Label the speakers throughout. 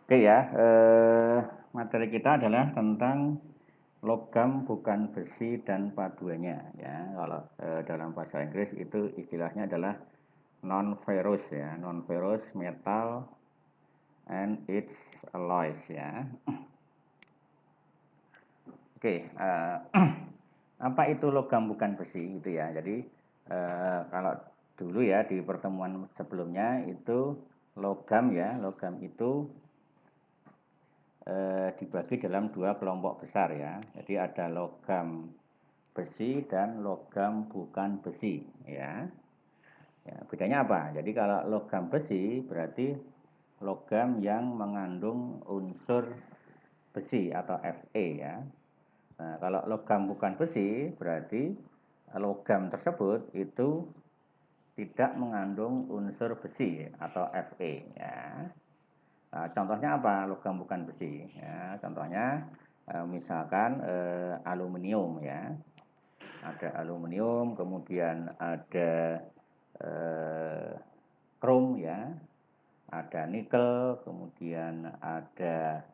Speaker 1: Oke ya, materi kita adalah tentang logam bukan besi dan paduannya ya. Kalau dalam bahasa Inggris itu istilahnya adalah non-ferrous ya, non-ferrous metal and its alloys ya. Oke, apa itu logam bukan besi itu ya. Jadi kalau dulu ya di pertemuan sebelumnya itu logam ya, logam itu dibagi dalam dua kelompok besar ya. Jadi ada logam besi dan logam bukan besi ya. Ya, bedanya apa? Jadi kalau logam besi berarti logam yang mengandung unsur besi atau Fe ya. Nah, kalau logam bukan besi berarti logam tersebut itu tidak mengandung unsur besi atau Fe ya. Nah, contohnya apa? Logam bukan besi. Ya, contohnya misalkan aluminium ya. Ada aluminium, kemudian ada krom ya, ada nikel, kemudian ada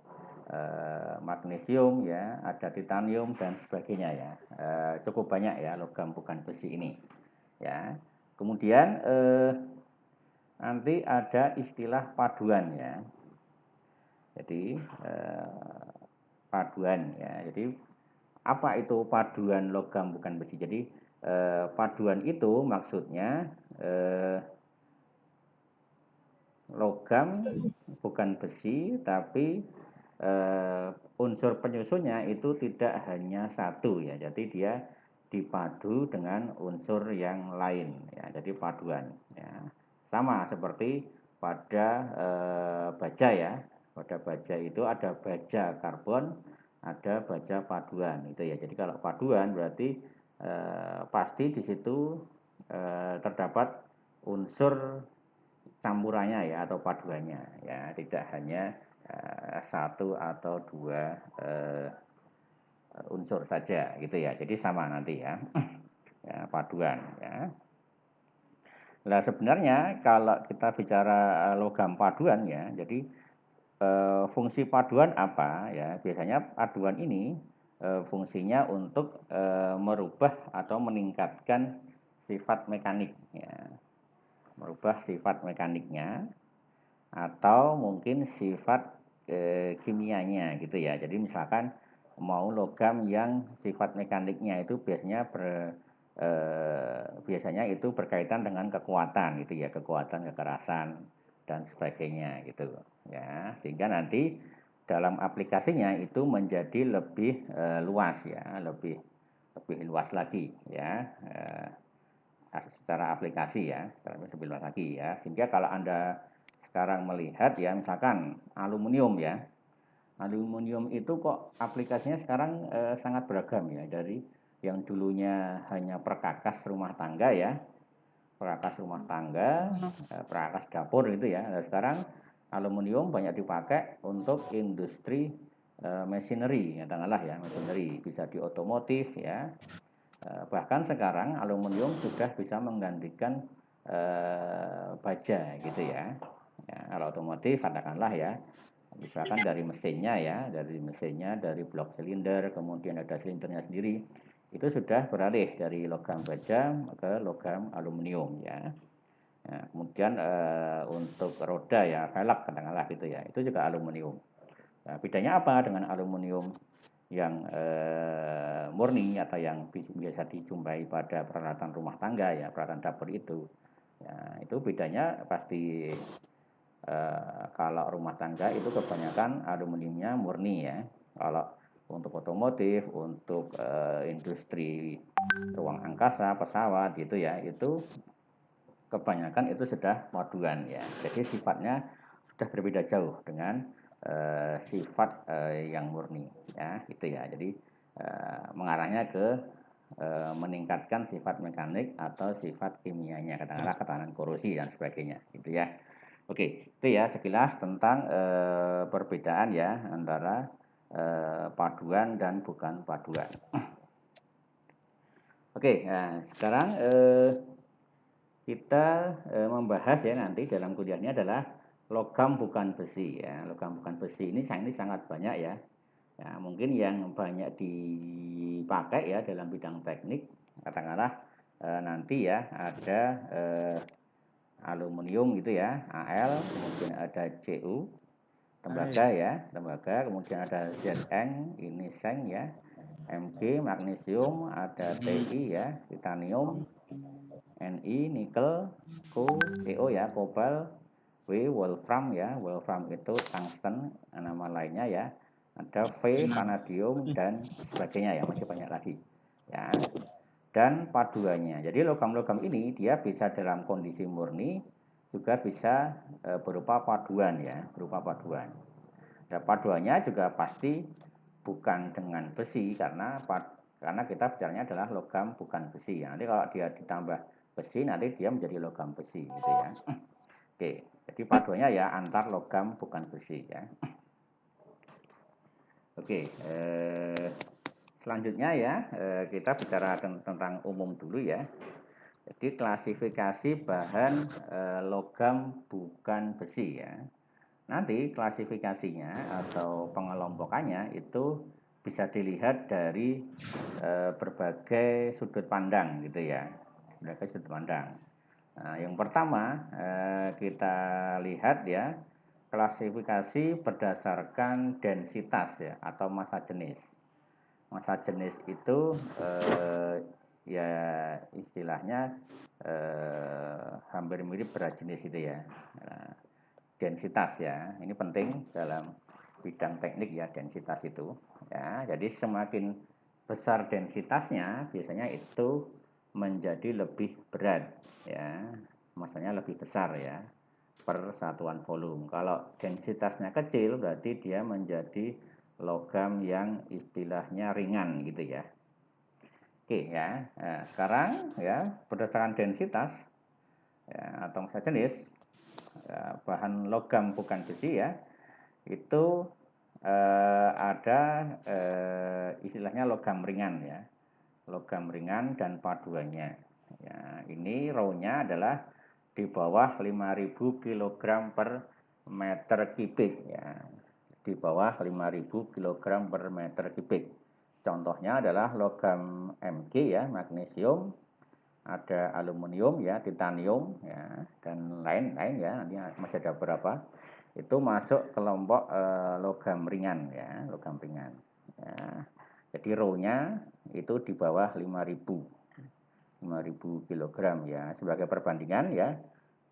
Speaker 1: magnesium ya, ada titanium dan sebagainya ya. Cukup banyak ya logam bukan besi ini. Ya. Kemudian nanti ada istilah paduan ya. Jadi paduan ya. Jadi apa itu paduan logam bukan besi? Jadi paduan itu maksudnya logam bukan besi tapi unsur penyusunnya itu tidak hanya satu ya. Jadi dia dipadu dengan unsur yang lain ya. Jadi paduan ya. Sama seperti pada baja ya. Pada baja itu ada baja karbon, ada baja paduan itu ya. Jadi kalau paduan berarti pasti di situ terdapat unsur campurannya ya atau paduannya ya, tidak hanya satu atau dua unsur saja gitu ya. Jadi sama nanti ya. Ya, paduan ya. Nah, sebenarnya kalau kita bicara logam paduan ya, jadi fungsi paduan apa ya? Biasanya paduan ini fungsinya untuk merubah atau meningkatkan sifat mekanik ya. Merubah sifat mekaniknya atau mungkin sifat kimianya gitu ya. Jadi misalkan mau logam yang sifat mekaniknya itu biasanya itu berkaitan dengan kekuatan gitu ya, kekuatan, kekerasan dan sebagainya gitu ya. Sehingga nanti dalam aplikasinya itu menjadi lebih luas ya, lebih luas lagi ya. Secara aplikasi ya, lebih luas lagi ya. Sehingga kalau Anda sekarang melihat ya, misalkan aluminium ya, aluminium itu kok aplikasinya sekarang sangat beragam ya, dari yang dulunya hanya perkakas rumah tangga ya, perkakas rumah tangga, perkakas dapur gitu ya. Nah, sekarang aluminium banyak dipakai untuk industri machinery, katakanlah ya, machinery bisa di otomotif ya. Bahkan sekarang aluminium sudah bisa menggantikan baja gitu ya. Ya, kalau otomotif katakanlah ya, misalkan dari mesinnya ya, dari blok silinder, kemudian ada silindernya sendiri, itu sudah beralih dari logam baja ke logam aluminium ya. Nah, kemudian untuk roda ya, velg katakanlah gitu ya, itu juga aluminium. Nah, bedanya apa dengan aluminium yang murni atau yang biasa dijumpai pada peralatan rumah tangga ya, peralatan dapur itu? Ya, itu bedanya pasti kalau rumah tangga itu kebanyakan aluminiumnya murni ya. Kalau untuk otomotif, untuk industri ruang angkasa, pesawat gitu ya, itu kebanyakan itu sudah paduan ya. Jadi sifatnya sudah berbeda jauh dengan sifat yang murni ya, gitu ya. Jadi mengarahnya ke meningkatkan sifat mekanik atau sifat kimianya, katakanlah ketahanan korosi dan sebagainya, gitu ya. Oke, itu ya sekilas tentang perbedaan ya antara paduan dan bukan paduan. Oke, nah sekarang kita membahas ya nanti dalam kuliahnya adalah logam bukan besi ya. Logam bukan besi ini sangat banyak ya. Ya, mungkin yang banyak dipakai ya dalam bidang teknik, katakanlah nanti ya ada aluminium gitu ya, Al, kemudian ada Cu, tembaga ya, tembaga, kemudian ada Zn, ini seng ya, Mg, magnesium, ada Ti ya, titanium, Ni, nikel, Ku, Co ya, kobal, W, wolfram ya, wolfram itu tungsten, nama lainnya ya, ada V, vanadium dan sebagainya ya, masih banyak lagi ya. Dan paduannya, jadi logam-logam ini dia bisa dalam kondisi murni, juga bisa berupa paduan ya, berupa paduan. Dan paduannya juga pasti bukan dengan besi karena kita bicaranya adalah logam bukan besi ya. Nanti kalau dia ditambah besi nanti dia menjadi logam besi gitu ya. Oke, jadi paduannya ya antar logam bukan besi ya. Oke, selanjutnya ya kita bicara tentang umum dulu ya. Jadi klasifikasi bahan logam bukan besi ya. Nanti klasifikasinya atau pengelompokannya itu bisa dilihat dari berbagai sudut pandang gitu ya. Berbagai sudut pandang. Nah, yang pertama kita lihat ya klasifikasi berdasarkan densitas ya atau massa jenis. Massa jenis itu ya istilahnya hampir mirip berat jenis itu ya. Nah, densitas ya, ini penting dalam bidang teknik ya densitas itu. Ya, jadi semakin besar densitasnya biasanya itu menjadi lebih berat ya, maksudnya lebih besar ya per satuan volume. Kalau densitasnya kecil berarti dia menjadi logam yang istilahnya ringan gitu ya. Oke ya, nah, sekarang ya berdasarkan densitas ya, atau massa jenis ya, bahan logam bukan besi ya itu ada istilahnya logam ringan ya, logam ringan dan paduannya ya, ini rho-nya adalah di bawah 5.000 kg per meter kubik ya, di bawah 5.000 kg per meter kubik. Contohnya adalah logam Mg ya, magnesium, ada aluminium ya, titanium ya, dan lain-lain ya, nanti masih ada beberapa. Itu masuk kelompok logam ringan ya, logam ringan. Ya. Jadi rho-nya itu di bawah 5.000 kg ya. Sebagai perbandingan ya,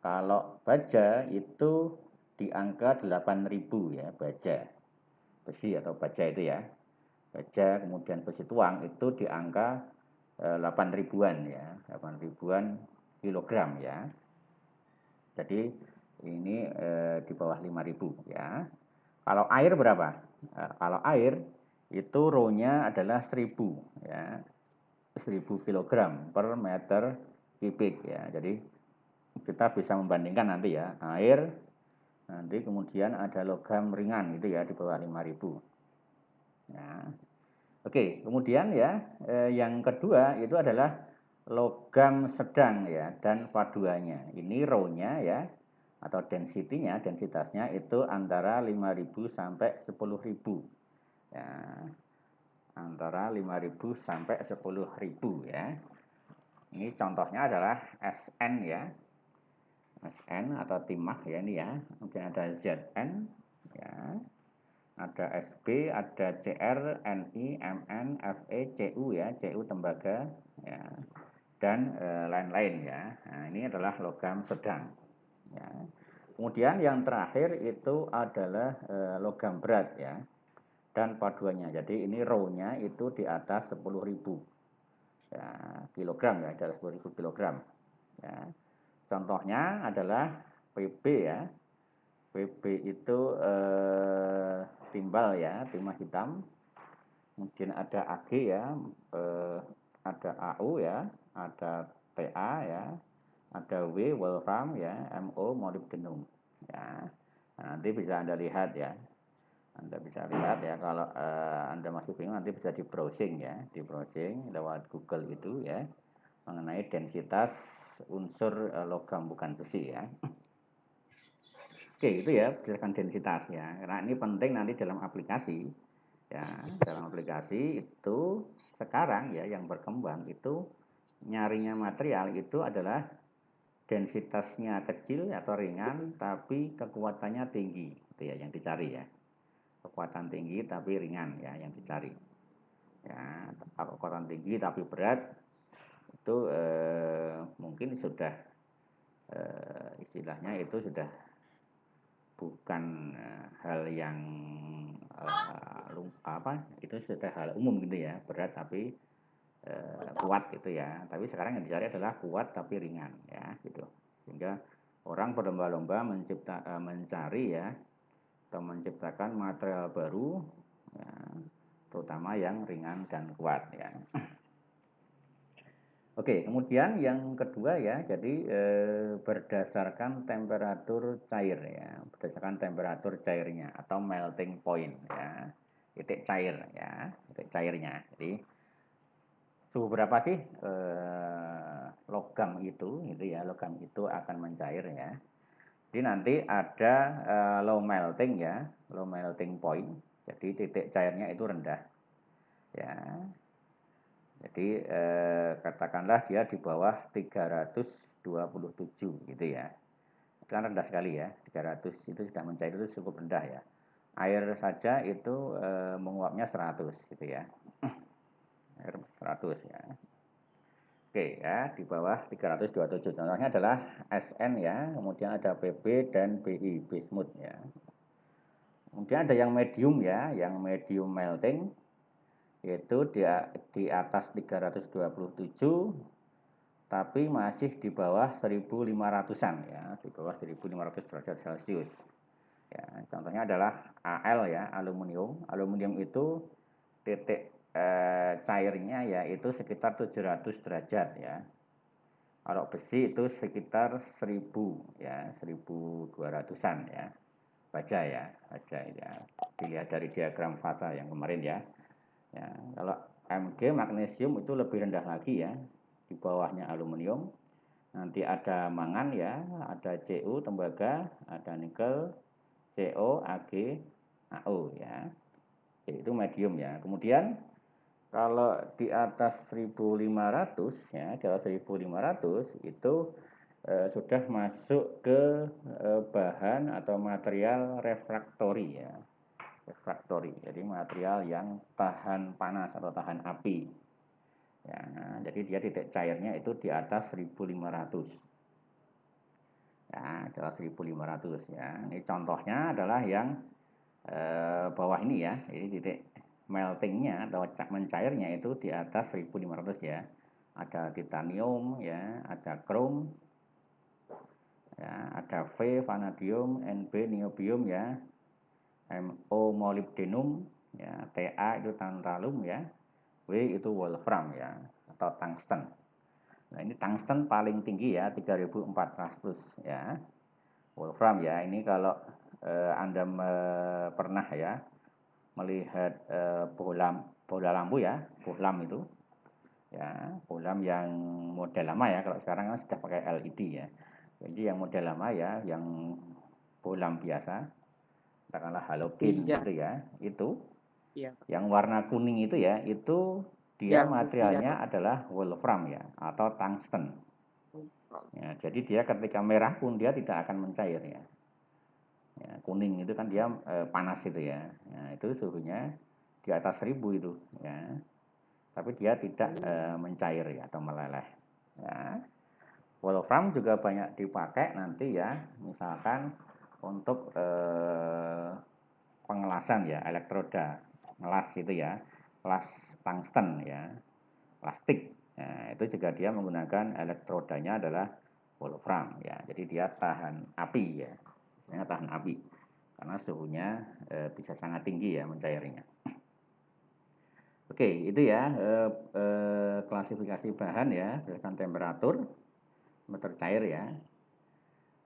Speaker 1: kalau baja itu di angka 8.000 ya, baja. Besi atau baja itu ya. Baja kemudian besi tuang itu di angka 8 ribuan ya, 8 ribuan kilogram ya. Jadi ini di bawah 5.000 ya. Kalau air berapa? Kalau air itu rho-nya adalah 1.000 ya. 1.000 kg per meter kubik ya. Jadi kita bisa membandingkan nanti ya, air nanti kemudian ada logam ringan itu ya di bawah 5.000 ya. Oke, kemudian ya yang kedua itu adalah logam sedang ya dan paduannya. Ini rho-nya ya atau density-nya, densitasnya itu antara 5.000 sampai 10.000 ya. Antara 5.000 sampai 10.000 ya. Ini contohnya adalah Sn ya. Sn atau timah ya ini ya. Kemudian ada Zn ya. Ada Sb, ada Cr, Ni, Mn, Fe, Cu ya, Cu tembaga ya, dan lain-lain ya. Nah, ini adalah logam sedang. Ya. Kemudian yang terakhir itu adalah logam berat ya, dan paduannya. Jadi ini rho-nya itu di atas 10.000 ya, kilogram ya, adalah 10.000 kilogram. Ya. Contohnya adalah Pb ya. Pb itu timbal ya, timah hitam. Kemudian ada Ag ya, ada Au ya, ada Ta ya, ada W wolfram ya, Mo molybdenum ya. Nah, nanti bisa Anda lihat ya. Anda bisa lihat ya, kalau Anda masih bingung nanti bisa di browsing ya, di browsing lewat Google itu ya, mengenai densitas unsur logam bukan besi ya. Oke, itu ya berdasarkan densitas ya. Karena ini penting nanti dalam aplikasi ya. Dalam aplikasi itu sekarang ya yang berkembang itu nyarinya material itu adalah densitasnya kecil atau ringan tapi kekuatannya tinggi itu ya yang dicari ya. Kekuatan tinggi tapi ringan ya yang dicari. Ya, kekuatan tinggi tapi berat itu mungkin sudah istilahnya itu sudah bukan hal yang itu sudah hal umum gitu ya, berat tapi kuat gitu ya. Tapi sekarang yang dicari adalah kuat tapi ringan ya gitu. Sehingga orang berlomba-lomba mencari ya atau menciptakan material baru ya, terutama yang ringan dan kuat ya. Oke, kemudian yang kedua ya, jadi berdasarkan temperatur cair ya, berdasarkan temperatur cairnya atau melting point ya, titik cair ya, titik cairnya. Jadi suhu berapa sih logam itu, gitu ya, logam itu akan mencair ya. Jadi nanti ada low melting ya, low melting point. Jadi titik cairnya itu rendah ya. Jadi katakanlah dia di bawah 327 gitu ya. Itu kan rendah sekali ya. 300 itu sudah mencair itu cukup rendah ya. Air saja itu menguapnya 100 gitu ya. Air 100 ya. Oke ya, di bawah 327. Contohnya adalah SN ya, kemudian ada PB dan BI, bismut ya. Kemudian ada yang medium ya, yang medium melting yaitu di atas 327 tapi masih di bawah 1500-an ya, di bawah 1500 derajat Celcius. Ya, contohnya adalah Al ya, aluminium. Aluminium itu titik cairnya ya itu sekitar 700 derajat ya. Kalau besi itu sekitar 1000 ya, 1200-an ya. Baja ya, baja ya. Dilihat dari diagram fasa yang kemarin ya. Ya, kalau Mg magnesium itu lebih rendah lagi ya, di bawahnya aluminium. Nanti ada mangan ya, ada Cu tembaga, ada nikel, Co, Ag, Ao ya. Itu medium ya. Kemudian kalau di atas 1500 ya, di atas 1500 itu sudah masuk ke bahan atau material refraktori ya. Refraktori, jadi material yang tahan panas atau tahan api ya. Jadi dia titik cairnya itu di atas 1500 ya, di atas 1500 ya. Ini contohnya adalah yang bawah ini ya, ini titik meltingnya atau mencairnya itu di atas 1500 ya. Ada titanium ya, ada krom ya, ada V vanadium, Nb niobium ya, Mo molybdenum ya, Ta itu tantalum ya, W itu wolfram ya atau tungsten. Nah, ini tungsten paling tinggi ya 3400 ya. Wolfram ya, ini kalau Anda pernah ya melihat bola lampu ya, bohlam itu ya, bohlam yang model lama ya, kalau sekarang kan sudah pakai LED ya. Jadi yang model lama ya, yang bohlam biasa katakanlah halogen
Speaker 2: Iya,
Speaker 1: gitu ya, itu
Speaker 2: iya,
Speaker 1: yang warna kuning itu ya, itu dia
Speaker 2: yang putih
Speaker 1: materialnya
Speaker 2: atau
Speaker 1: adalah wolfram ya atau tungsten ya. Jadi dia ketika merah pun dia tidak akan mencair ya. Ya, kuning itu kan dia panas itu ya. Nah, itu suhunya di atas 1000 itu ya. Tapi dia tidak mencair ya atau meleleh ya. Wolfram juga banyak dipakai nanti ya, misalkan untuk pengelasan ya, elektroda, ngelas itu ya, kelas tungsten ya, plastik. Nah, itu juga dia menggunakan elektrodanya adalah wolfram ya. Jadi dia tahan api ya, tahan api karena suhunya bisa sangat tinggi ya mencairnya. Oke, itu ya klasifikasi bahan ya berdasarkan temperatur meter cair ya.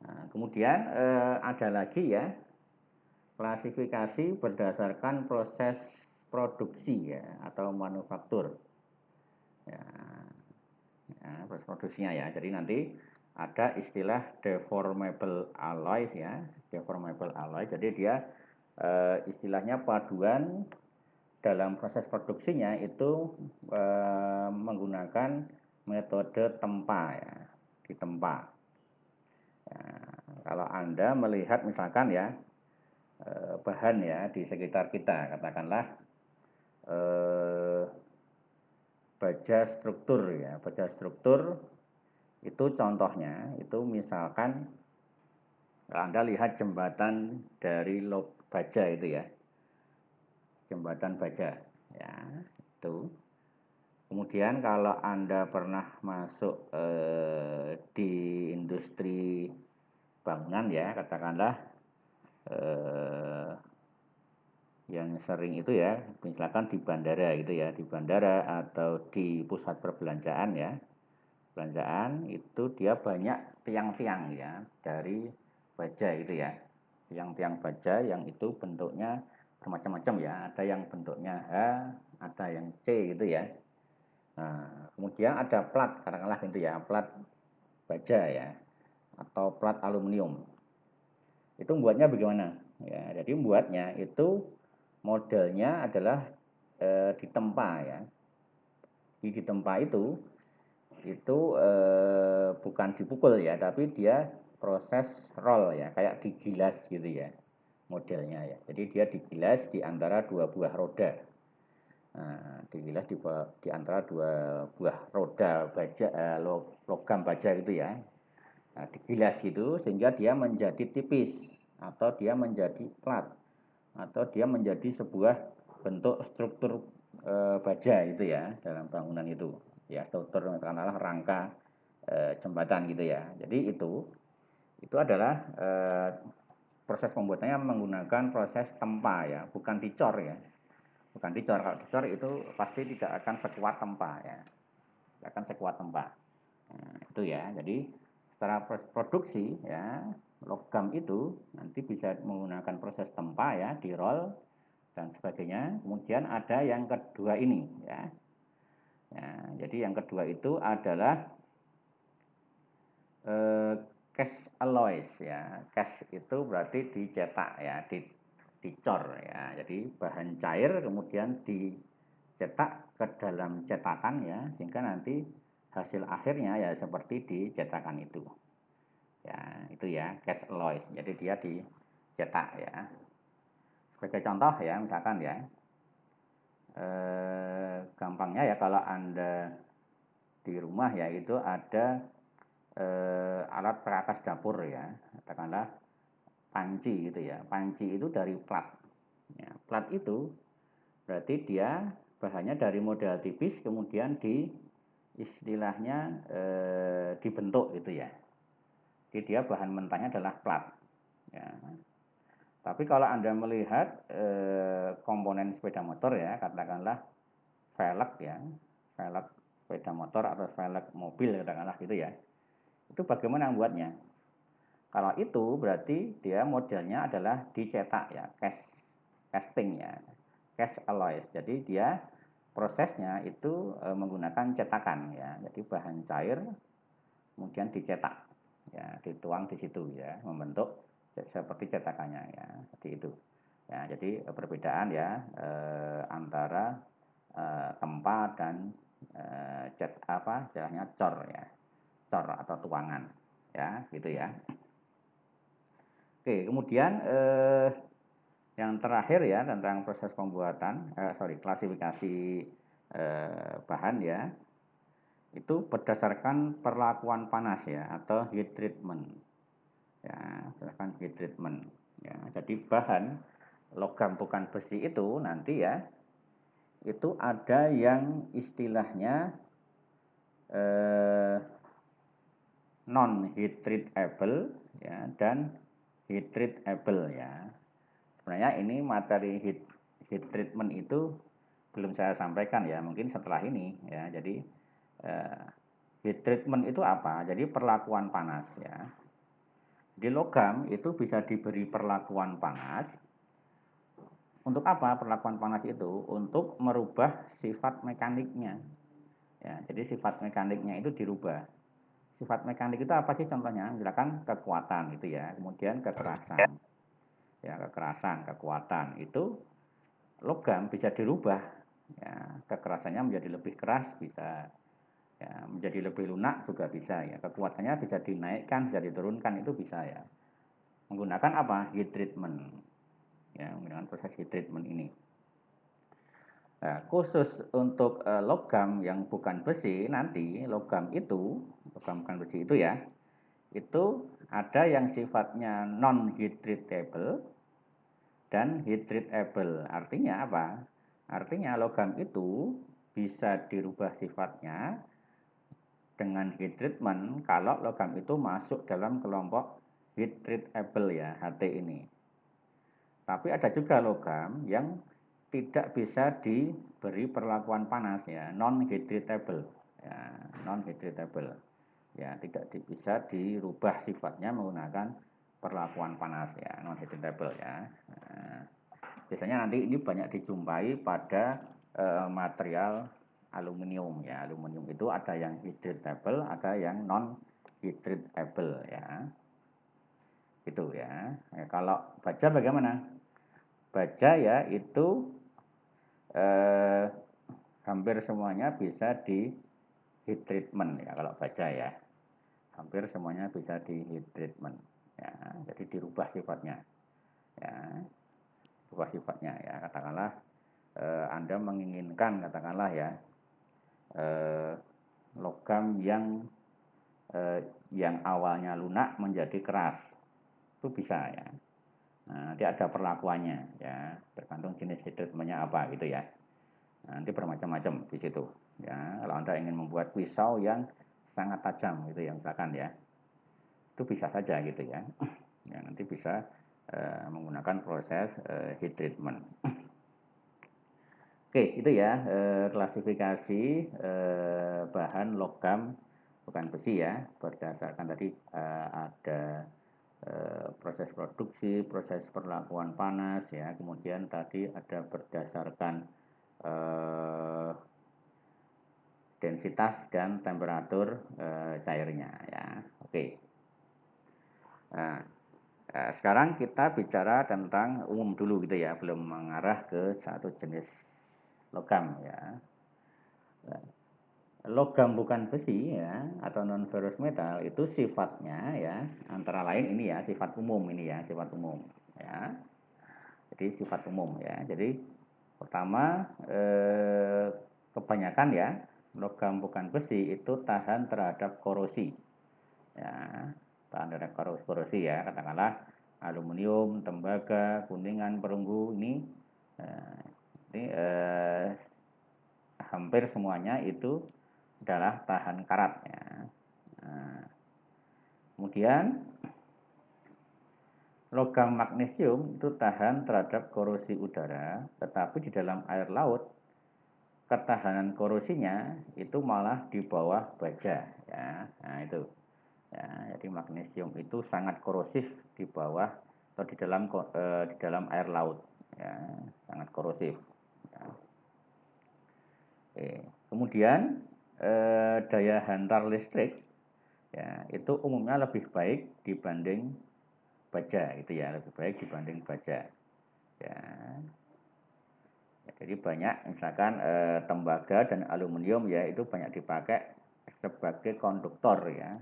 Speaker 1: Nah, kemudian ada lagi ya klasifikasi berdasarkan proses produksi ya atau manufaktur. Ya, ya proses produksinya ya. Jadi nanti ada istilah deformable alloys ya, deformable alloy. Jadi dia istilahnya paduan dalam proses produksinya itu menggunakan metode tempa ya, ditempa. Ya, kalau Anda melihat misalkan ya bahan ya di sekitar kita, katakanlah baja struktur ya, baja struktur itu contohnya itu misalkan Anda lihat jembatan dari baja itu ya, jembatan baja ya itu. Kemudian kalau Anda pernah masuk di industri bangunan ya, katakanlah yang sering itu ya, misalkan di bandara gitu ya, di bandara atau di pusat perbelanjaan ya, belanjaan itu dia banyak tiang-tiang ya dari baja itu ya, tiang-tiang baja yang itu bentuknya bermacam-macam ya, ada yang bentuknya H, ada yang C gitu ya. Nah, kemudian ada plat, katakanlah gitu ya, plat baja ya, atau plat aluminium. Itu membuatnya bagaimana? Ya, jadi membuatnya itu modelnya adalah ditempa ya. Di ditempa itu bukan dipukul ya, tapi dia proses roll ya, kayak digilas gitu ya modelnya ya. Jadi dia digilas di antara dua buah roda. Nah, digilas di antara dua buah roda baja, logam baja gitu ya. Nah, digilas gitu sehingga dia menjadi tipis atau dia menjadi plat atau dia menjadi sebuah bentuk struktur baja itu ya dalam bangunan itu ya, struktur katakanlah rangka jembatan gitu ya. Jadi itu adalah proses pembuatannya menggunakan proses tempa ya, bukan dicor ya, bukan dicor. Kalau dicor itu pasti tidak akan sekuat tempa ya, tidak akan sekuat tempa. Nah, itu ya. Jadi secara produksi ya logam itu nanti bisa menggunakan proses tempa ya, di roll dan sebagainya. Kemudian ada yang kedua ini ya. Ya, jadi yang kedua itu adalah cast alloys ya. Cast itu berarti dicetak ya, dicor ya. Jadi bahan cair kemudian dicetak ke dalam cetakan ya, sehingga nanti hasil akhirnya ya seperti di cetakan itu. Ya, itu ya cast alloys. Jadi dia dicetak ya. Sebagai contoh ya, misalkan ya, gampangnya ya kalau Anda di rumah ya itu ada alat perakas dapur ya, katakanlah panci gitu ya. Panci itu dari plat. Ya, plat itu berarti dia bahannya dari model tipis kemudian istilahnya dibentuk gitu ya. Jadi dia bahan mentahnya adalah plat. Ya. Tapi kalau Anda melihat komponen sepeda motor ya, katakanlah velg ya, velg sepeda motor atau velg mobil katakanlah gitu ya, itu bagaimana membuatnya? Kalau itu berarti dia modelnya adalah dicetak ya, casting ya, cast alloys. Jadi dia prosesnya itu menggunakan cetakan ya, jadi bahan cair kemudian dicetak ya, dituang di situ ya, membentuk seperti cetakannya ya, seperti itu ya. Jadi perbedaan ya antara tempa dan istilahnya cor ya, cor atau tuangan ya, gitu ya. Oke, kemudian yang terakhir ya tentang proses pembuatan klasifikasi bahan ya, itu berdasarkan perlakuan panas ya atau heat treatment ya, berdasarkan heat treatment ya. Jadi bahan logam bukan besi itu nanti ya itu ada yang istilahnya non heat treatable ya dan heat treatable ya. Sebenarnya ini materi heat treatment itu belum saya sampaikan ya, mungkin setelah ini ya. Jadi heat treatment itu apa? Jadi perlakuan panas ya. Di logam itu bisa diberi perlakuan panas. Untuk apa perlakuan panas itu? Untuk merubah sifat mekaniknya. Ya, jadi sifat mekaniknya itu dirubah. sifat mekanik itu apa sih contohnya? Misalkan kekuatan itu ya, kemudian kekerasan. Ya, kekerasan, kekuatan itu logam bisa dirubah. Ya, kekerasannya menjadi lebih keras bisa, ya, menjadi lebih lunak juga bisa ya. Kekuatannya bisa dinaikkan, bisa diturunkan itu bisa ya. Menggunakan apa? Heat treatment. Ya, menggunakan proses heat treatment ini. Nah, khusus untuk logam yang bukan besi nanti logam bukan besi itu ya, itu ada yang sifatnya non heat treatable dan heat treatable. Artinya apa? Artinya logam itu bisa dirubah sifatnya dengan heat treatment kalau logam itu masuk dalam kelompok heat treatable ya, HT ini. Tapi ada juga logam yang tidak bisa diberi perlakuan panas ya, non heat treatable. Ya, non heat treatable. Ya, tidak bisa dirubah sifatnya menggunakan perlakuan panas ya, non heat treatable ya. Nah, biasanya nanti ini banyak dijumpai pada material aluminium ya. Aluminium itu ada yang heat treatable, ada yang non heat treatable ya. Itu ya. Kalau baja bagaimana? Baja ya itu hampir semuanya bisa di heat treatment ya kalau baja ya. Hampir semuanya bisa di heat treatment ya. Jadi dirubah sifatnya. Ya. Rubah sifatnya ya. Katakanlah Anda menginginkan katakanlah ya logam yang awalnya lunak menjadi keras. Itu bisa ya. Nah, nanti ada perlakuannya ya, tergantung jenis heat treatmentnya apa gitu ya. Nanti bermacam-macam di situ ya. Kalau Anda ingin membuat pisau yang sangat tajam gitu ya misalkan ya, itu bisa saja gitu ya. Ya nanti bisa menggunakan proses heat treatment. Oke itu ya klasifikasi bahan logam bukan besi ya, berdasarkan tadi ada proses produksi, proses perlakuan panas ya, kemudian tadi ada berdasarkan densitas dan temperatur cairnya ya. Oke. Nah, sekarang kita bicara tentang umum dulu gitu ya, belum mengarah ke satu jenis logam ya. Logam bukan besi ya atau non ferrous metal itu sifatnya ya antara lain ini ya sifat umum ini ya, sifat umum ya. Jadi sifat umum ya. Jadi pertama kebanyakan ya logam bukan besi itu tahan terhadap korosi. Ya, tahan terhadap korosi ya, katakanlah aluminium, tembaga, kuningan, perunggu ini hampir semuanya itu adalah tahan karat ya. Nah, kemudian logam magnesium itu tahan terhadap korosi udara, tetapi di dalam air laut ketahanan korosinya itu malah di bawah baja ya. Nah itu ya, jadi magnesium itu sangat korosif di bawah atau di dalam air laut ya, sangat korosif ya. Oke. Kemudian daya hantar listrik ya itu umumnya lebih baik dibanding baja gitu ya, lebih baik dibanding baja ya. Jadi banyak misalkan tembaga dan aluminium ya itu banyak dipakai sebagai konduktor ya,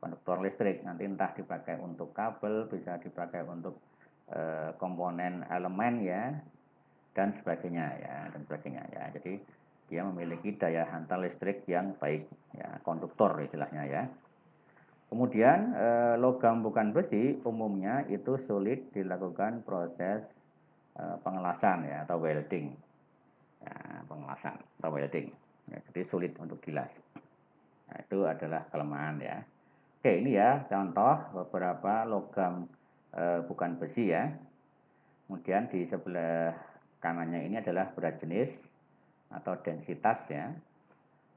Speaker 1: konduktor listrik. Nanti entah dipakai untuk kabel, bisa dipakai untuk komponen elemen ya dan sebagainya ya, dan sebagainya ya. Jadi dia memiliki daya hantar listrik yang baik ya, konduktor istilahnya ya. Kemudian logam bukan besi umumnya itu sulit dilakukan proses pengelasan ya atau welding. Ya, pengelasan atau welding. Ya, jadi sulit untuk dilas. Nah, itu adalah kelemahan ya. Oke, ini ya contoh beberapa logam bukan besi ya. Kemudian di sebelah kanannya ini adalah berat jenis atau densitas ya.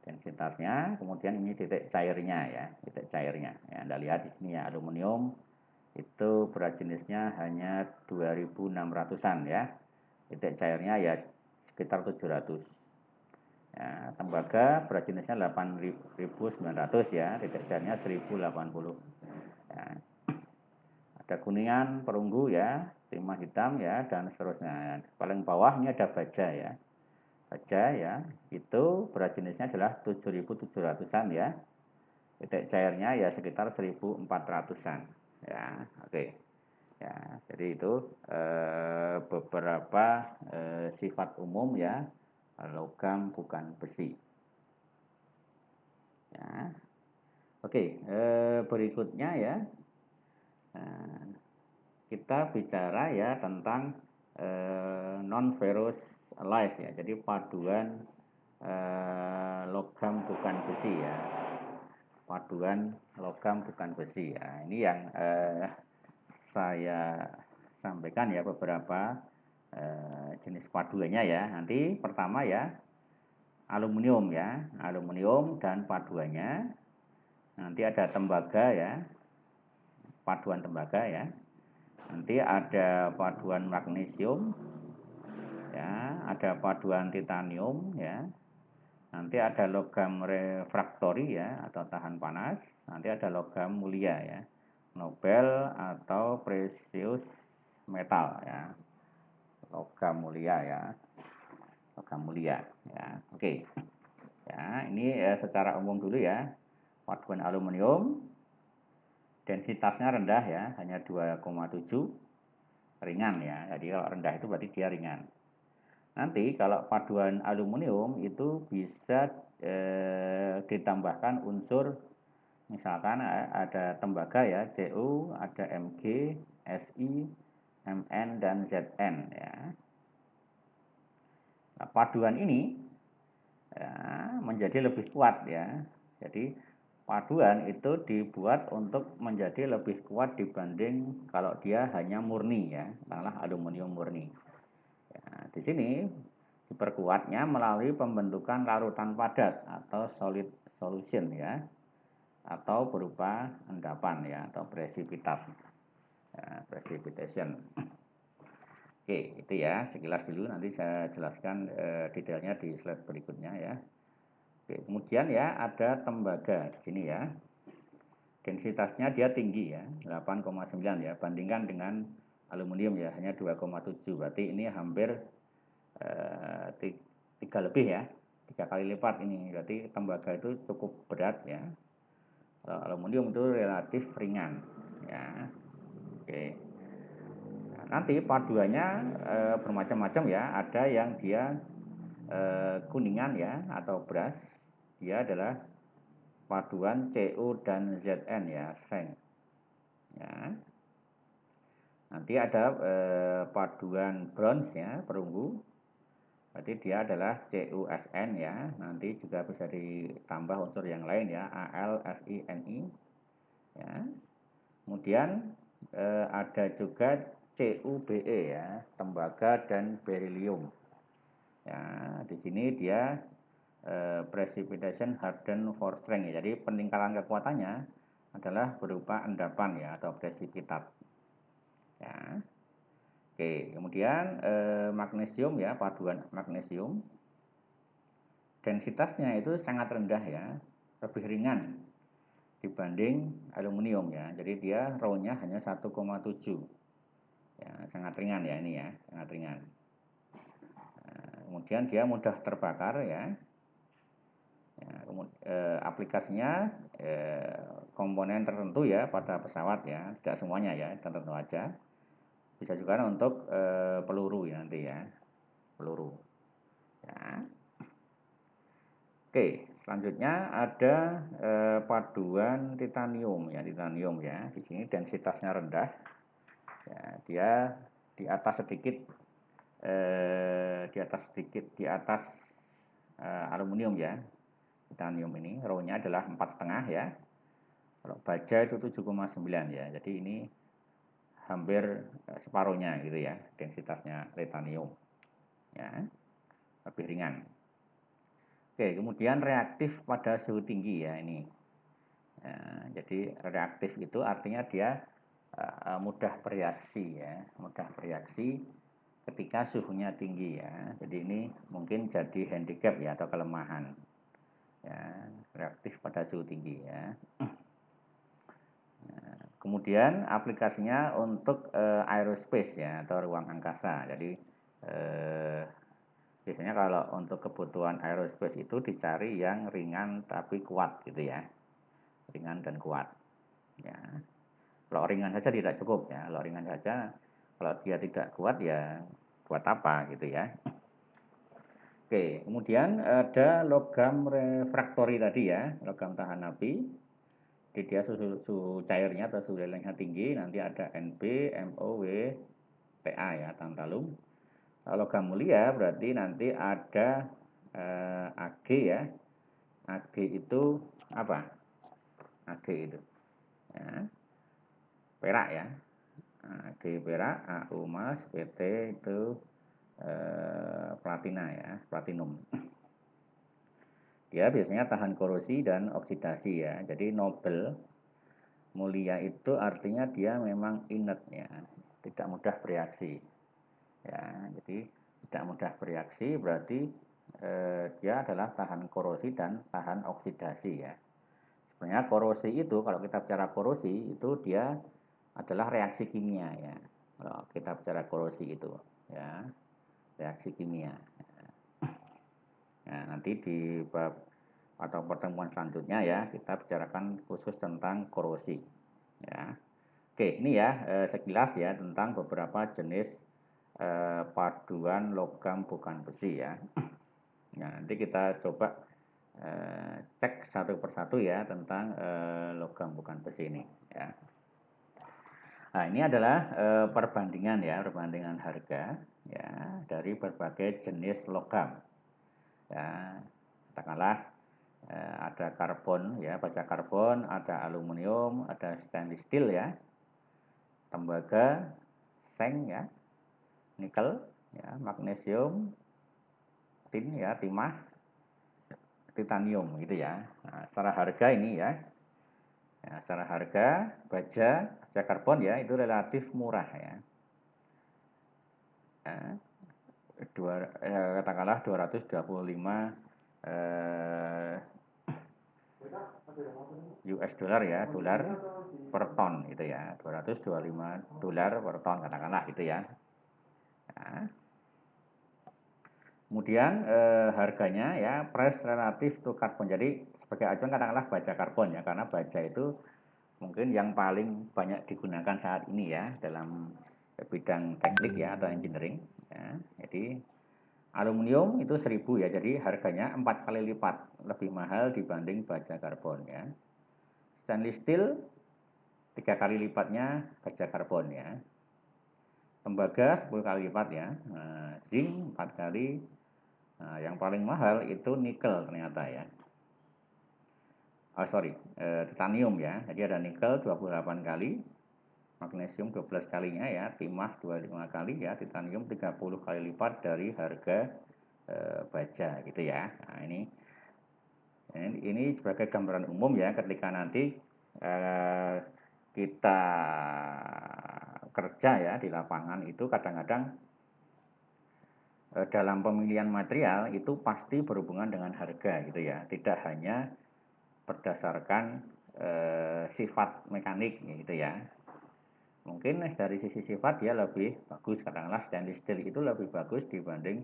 Speaker 1: Densitasnya, kemudian ini titik cairnya ya, titik cairnya. Ya, Anda lihat di sini ya, aluminium itu berat jenisnya hanya 2600-an ya. Titik cairnya ya sekitar 700. Ya, tembaga berat jenisnya 8.900 ya, titik cairnya 1080. Ya. Ada kuningan perunggu ya, timah hitam ya, dan seterusnya. Paling bawah ini ada baja ya. Baja ya, itu berat jenisnya adalah 7.700-an ya. Titik cairnya ya sekitar 1.400-an. Ya, oke. Ya, jadi itu beberapa sifat umum ya, logam bukan besi. Ya. Oke, berikutnya ya, kita bicara ya tentang non ferrous alloys ya. Jadi paduan logam bukan besi ya. Paduan logam bukan besi ya. Ini yang saya sampaikan ya beberapa jenis paduannya ya. Nanti pertama ya aluminium ya, aluminium dan paduannya. Nanti ada tembaga ya, paduan tembaga ya. Nanti ada paduan magnesium ya, ada paduan titanium ya. Nanti ada logam refraktori ya atau tahan panas. Nanti ada logam mulia ya, Nobel atau precious metal ya, logam mulia ya, logam mulia ya. Oke ya, ini secara umum dulu ya. Paduan aluminium densitasnya rendah ya, hanya 2,7, ringan ya. Jadi kalau rendah itu berarti dia ringan. Nanti kalau paduan aluminium itu bisa ditambahkan unsur, misalkan ada tembaga ya, Cu, ada Mg, Si, Mn dan Zn ya. Nah, paduan ini ya, menjadi lebih kuat ya. Jadi paduan itu dibuat untuk menjadi lebih kuat dibanding kalau dia hanya murni ya, malah aluminium murni. Ya, di sini diperkuatnya melalui pembentukan larutan padat atau solid solution ya, atau berupa endapan ya, atau precipitat ya, precipitation. Oke, itu ya sekilas dulu, nanti saya jelaskan detailnya di slide berikutnya ya. Oke, kemudian ya ada tembaga di sini ya. Densitasnya dia tinggi ya, 8,9 ya, bandingkan dengan aluminium ya, hanya 2,7. Berarti ini hampir 3 lebih ya, 3 kali lipat ini. Berarti tembaga itu cukup berat ya. Kalau aluminium itu relatif ringan ya. Oke. Nah, nanti paduannya bermacam-macam ya. Ada yang dia kuningan ya atau brass. Dia adalah paduan Cu dan Zn ya, Zn. Ya. Nanti ada paduan bronze ya, perunggu. Berarti dia adalah CuSN ya. Nanti juga bisa ditambah unsur yang lain ya, Al, Si, Ni. Ya. Kemudian ada juga Cube ya, tembaga dan beryllium. Ya, di sini dia precipitation harden for strength ya. Jadi peningkatan kekuatannya adalah berupa endapan ya atau precipitat. Ya. Oke, kemudian magnesium ya, paduan magnesium. Densitasnya itu sangat rendah ya, lebih ringan dibanding aluminium ya. Jadi dia Rho-nya hanya 1,7. Ya, sangat ringan ya ini ya, sangat ringan. Nah, kemudian dia mudah terbakar ya. Ya, aplikasinya komponen tertentu ya pada pesawat ya, tidak semuanya ya, tertentu aja. Bisa juga untuk peluru ya nanti ya, peluru. Ya. Oke, selanjutnya ada paduan titanium ya, titanium ya. Di sini densitasnya rendah. Ya, dia di atas sedikit, di atas aluminium ya. Titanium ini Rho-nya adalah 4,5 ya. Kalau baja itu 7,9 ya. Jadi ini hampir separuhnya gitu ya, densitasnya titanium. Ya. Lebih ringan. Oke, kemudian reaktif pada suhu tinggi ya ini. Ya, jadi reaktif itu artinya dia mudah bereaksi ya, mudah bereaksi ketika suhunya tinggi ya. Jadi ini mungkin jadi handicap ya atau kelemahan ya, reaktif pada suhu tinggi ya. Kemudian aplikasinya untuk aerospace ya atau ruang angkasa. Jadi biasanya kalau untuk kebutuhan aerospace itu dicari yang ringan tapi kuat gitu ya, ringan dan kuat ya. Kalau ringan saja tidak cukup ya, kalau ringan saja kalau dia tidak kuat ya buat apa gitu ya. Oke, kemudian ada logam refraktori tadi ya, logam tahan api. Jadi dia suhu cairnya atau suhu lelehnya tinggi, nanti ada Nb, MO, W, Ta ya, tantalum. Logam mulia berarti nanti ada Ag ya. Ag itu apa? Ag itu ya, perak ya. Ag perak, Au emas, Pt itu platina ya, platinum. Dia biasanya tahan korosi dan oksidasi ya. Jadi Nobel mulia itu artinya dia memang inert ya, tidak mudah bereaksi. Ya, jadi tidak mudah bereaksi berarti dia adalah tahan korosi dan tahan oksidasi ya. Sebenarnya korosi itu kalau kita bicara korosi itu dia adalah reaksi kimia ya. Kalau kita bicara korosi itu ya, reaksi kimia. Nah, nanti di bab atau pertemuan selanjutnya ya kita bicarakan khusus tentang korosi ya. Oke, ini ya sekilas ya tentang beberapa jenis paduan logam bukan besi ya. Nah, nanti kita coba cek satu persatu ya tentang logam bukan besi ini ya. Nah, ini adalah perbandingan ya, perbandingan harga ya dari berbagai jenis logam. Ya, katakanlah ada karbon ya, baja karbon, ada aluminium, ada stainless steel ya, tembaga, seng ya, nikel ya, magnesium, tin ya, timah, titanium gitu ya. Nah, secara harga ini ya, secara harga baja karbon ya itu relatif murah ya. Katakanlah 225 US dollar ya, dolar per ton itu ya, 225 dolar per ton katakanlah gitu ya. Nah, kemudian harganya ya price relatif to karbon. Jadi sebagai acuan katakanlah baja karbon ya, karena baja itu mungkin yang paling banyak digunakan saat ini ya dalam bidang teknik ya atau engineering ya. Jadi aluminium itu 1000 ya, jadi harganya 4 kali lipat lebih mahal dibanding baja karbon ya. Stainless steel 3 kali lipatnya baja karbon ya. Tembaga 10 kali lipat ya. Zinc 4 kali. Nah, yang paling mahal itu nikel ternyata ya. Titanium ya. Jadi ada nikel 28 kali, magnesium 12 kalinya ya, timah 25 kali ya, titanium 30 kali lipat dari harga baja gitu ya. Nah, ini sebagai gambaran umum ya ketika nanti kita kerja ya di lapangan itu kadang-kadang dalam pemilihan material itu pasti berhubungan dengan harga gitu ya, tidak hanya berdasarkan sifat mekanik gitu ya. Mungkin dari sisi sifat dia lebih bagus, katakanlah stainless steel itu lebih bagus dibanding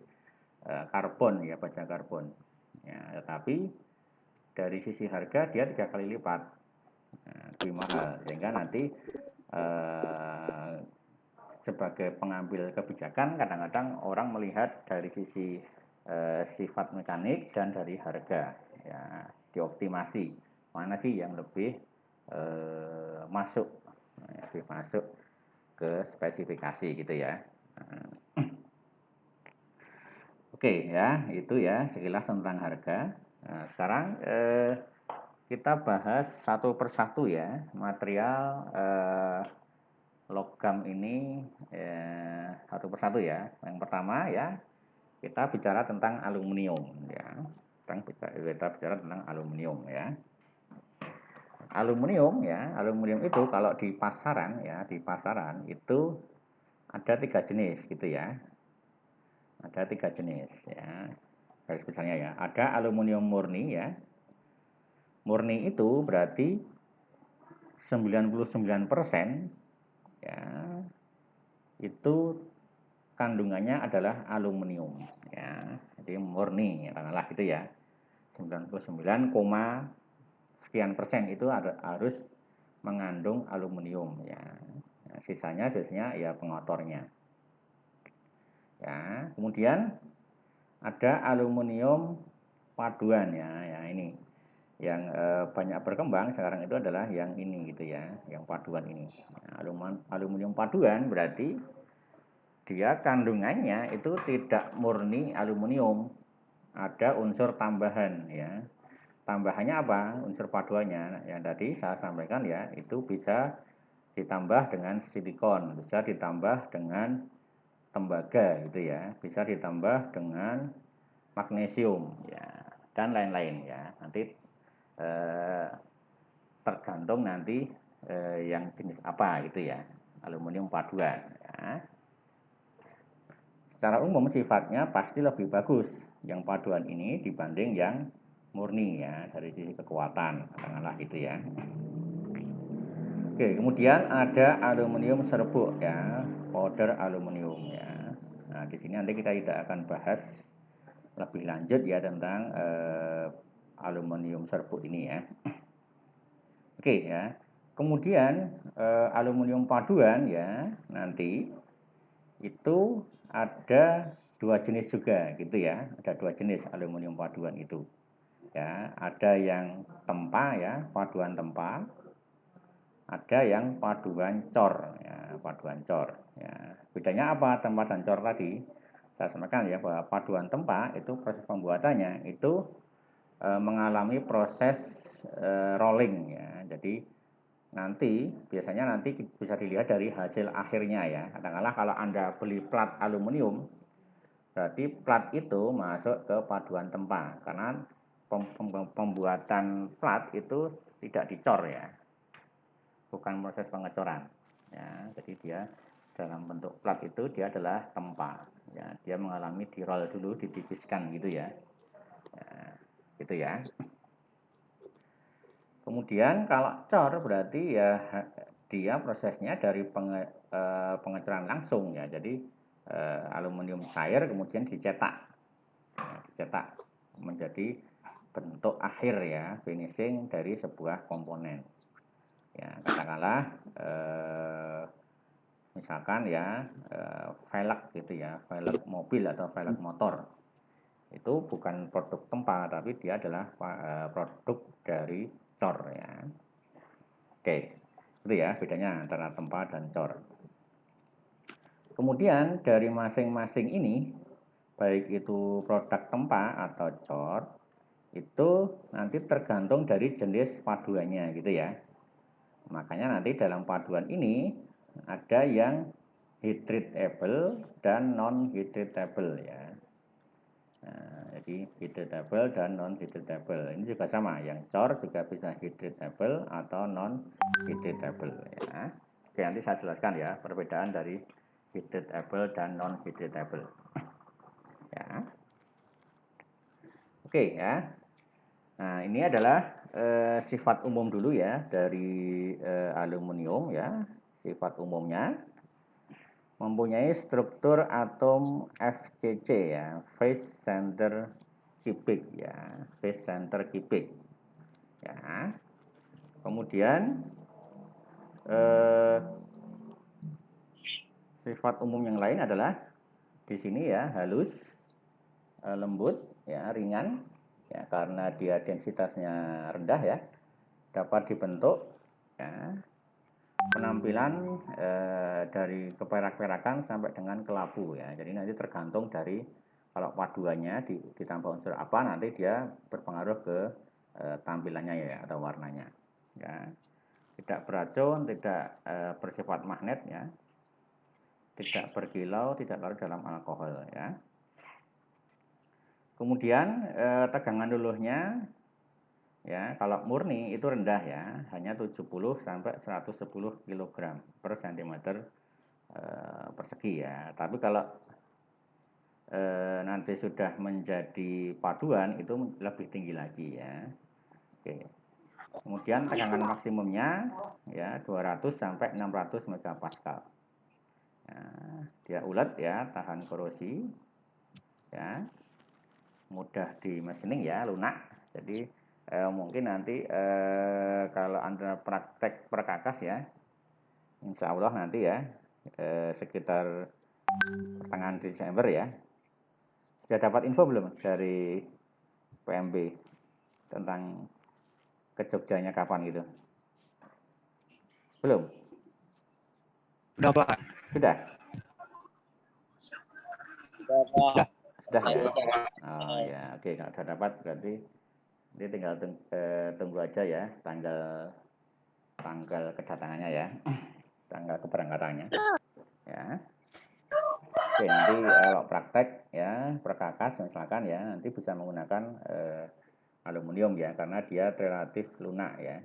Speaker 1: karbon ya, baja karbon ya, tetapi dari sisi harga dia 3 kali lipat lebih mahal, sehingga nanti sebagai pengambil kebijakan kadang-kadang orang melihat dari sisi sifat mekanik dan dari harga ya, dioptimasi mana sih yang lebih masuk ke spesifikasi gitu ya. Oke ya, itu ya sekilas tentang harga. Nah, sekarang kita bahas satu persatu ya material logam ini satu persatu ya. Yang pertama ya kita bicara tentang aluminium ya. Kita bicara tentang aluminium ya. Aluminium itu kalau di pasaran ya, di pasaran itu ada 3 jenis gitu ya. ada 3 jenis ya. Garis besarnya ya. Ada aluminium murni ya. Murni itu berarti 99% ya itu kandungannya adalah aluminium ya. Jadi murni katakanlah gitu ya. 99, sekian persen itu harus mengandung aluminium ya. Nah, sisanya biasanya ya pengotornya. Ya, kemudian ada aluminium paduan ya. Ya ini yang banyak berkembang sekarang itu adalah yang ini gitu ya, yang paduan ini. Nah, aluminium paduan berarti dia kandungannya itu tidak murni aluminium, ada unsur tambahan ya. Tambahannya apa? Unsur paduannya yang tadi saya sampaikan ya, itu bisa ditambah dengan silikon, bisa ditambah dengan tembaga gitu ya, bisa ditambah dengan magnesium ya, dan lain-lain ya. Nanti tergantung nanti yang jenis apa gitu ya, aluminium paduan ya. Secara umum sifatnya pasti lebih bagus yang paduan ini dibanding yang murni ya, dari sisi kekuatan katakanlah gitu ya. Oke, kemudian ada aluminium serbuk ya, powder aluminium ya. Nah, di sini nanti kita tidak akan bahas lebih lanjut ya tentang aluminium serbuk ini ya. Oke ya. Kemudian aluminium paduan ya, nanti itu ada 2 jenis juga gitu ya. Ada 2 jenis aluminium paduan itu. Ya, ada yang tempa ya, paduan tempa. Ada yang paduan cor ya, paduan cor ya. Bedanya apa tempa dan cor tadi? Saya sampaikan ya bahwa paduan tempa itu proses pembuatannya itu mengalami proses rolling ya. Jadi biasanya nanti bisa dilihat dari hasil akhirnya ya. Katakanlah kalau Anda beli plat aluminium, berarti plat itu masuk ke paduan tempa karena pembuatan plat itu tidak dicor ya, bukan proses pengecoran ya. Jadi dia dalam bentuk plat itu dia adalah tempa ya, dia mengalami di roll dulu, ditipiskan gitu ya, gitu ya. Kemudian kalau cor berarti ya dia prosesnya dari pengecoran langsung ya. Jadi aluminium cair kemudian dicetak, dicetak menjadi bentuk akhir ya, finishing dari sebuah komponen. Ya, katakanlah misalkan ya velg gitu ya, velg mobil atau velg motor. Itu bukan produk tempa tapi dia adalah produk dari cor ya. Oke, itu ya bedanya antara tempa dan cor. Kemudian dari masing-masing ini, baik itu produk tempa atau cor, itu nanti tergantung dari jenis paduannya gitu ya. Makanya nanti dalam paduan ini ada yang hydratable dan non hydratable ya. Nah, jadi hydratable dan non hydratable ini juga sama, yang cor juga bisa hydratable atau non hydratable ya. Oke, nanti saya jelaskan ya perbedaan dari hydratable dan non hydratable ya. Oke ya. Nah, ini adalah sifat umum dulu ya dari aluminium ya. Sifat umumnya mempunyai struktur atom FCC ya, face center cubic ya, face center cubic ya. Kemudian sifat umum yang lain adalah di sini ya, halus, lembut ya, ringan ya, karena dia densitasnya rendah ya, dapat dibentuk ya. Penampilan dari keperak-perakan sampai dengan kelabu ya. Jadi nanti tergantung dari kalau paduannya ditambah unsur apa, nanti dia berpengaruh ke tampilannya ya atau warnanya ya. Tidak beracun, tidak bersifat magnet ya, tidak berkilau, tidak larut dalam alkohol ya. Kemudian tegangan luluhnya ya, kalau murni itu rendah ya, hanya 70 sampai 110 kg per cm persegi ya. Tapi kalau nanti sudah menjadi paduan itu lebih tinggi lagi ya. Oke. Kemudian tegangan maksimumnya ya 200 sampai 600 megapascal. Nah, dia ulet ya, tahan korosi ya, mudah di machining ya, lunak. Jadi mungkin nanti kalau Anda praktek perkakas ya, insya Allah nanti ya sekitar pertengahan Desember ya. Sudah dapat info belum dari PMB tentang ke Jogjanya kapan gitu? Belum?
Speaker 2: Sudah Pak.
Speaker 1: Sudah?
Speaker 2: Sudah.
Speaker 1: Sudah ya? Oh ya, oke. Kalau sudah dapat berarti ini tinggal tunggu aja ya tanggal kedatangannya ya, tanggal keberangkatannya ya. Oke, nanti kalau praktek ya perkakas misalkan ya, nanti bisa menggunakan aluminium ya, karena dia relatif lunak ya.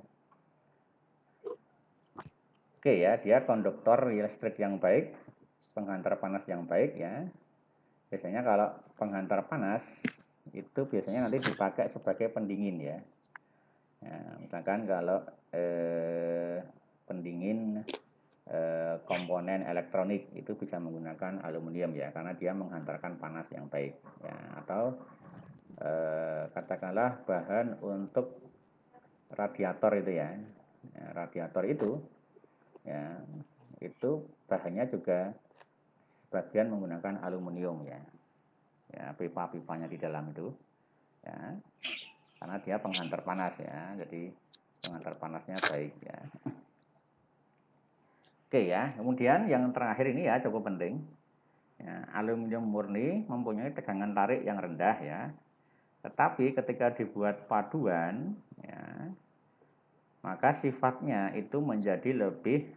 Speaker 1: Oke ya, dia konduktor listrik yang baik, penghantar panas yang baik ya. Biasanya kalau penghantar panas itu biasanya nanti dipakai sebagai pendingin ya. Misalkan kalau pendingin komponen elektronik itu bisa menggunakan aluminium ya, karena dia menghantarkan panas yang baik ya. Atau katakanlah bahan untuk radiator itu ya, radiator itu ya, itu bahannya juga sebagian menggunakan aluminium ya, pipa-pipanya di dalam itu ya, karena dia penghantar panas ya, jadi penghantar panasnya baik ya. Oke ya, kemudian yang terakhir ini ya cukup penting ya, aluminium murni mempunyai tegangan tarik yang rendah ya, tetapi ketika dibuat paduan ya, maka sifatnya itu menjadi lebih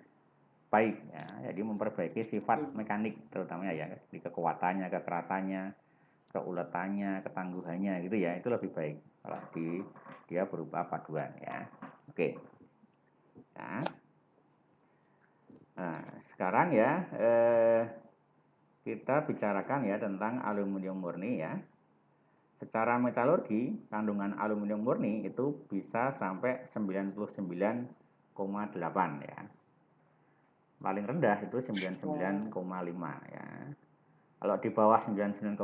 Speaker 1: baik ya, jadi memperbaiki sifat mekanik terutama ya, di kekuatannya, kekerasannya, keuletannya, ketangguhannya gitu ya, itu lebih baik kalau dia berupa paduan ya. Oke ya. Nah sekarang ya kita bicarakan ya tentang aluminium murni ya. Secara metalurgi, kandungan aluminium murni itu bisa sampai 99,8 ya. Paling rendah itu 99,5 ya. Kalau di bawah 99,5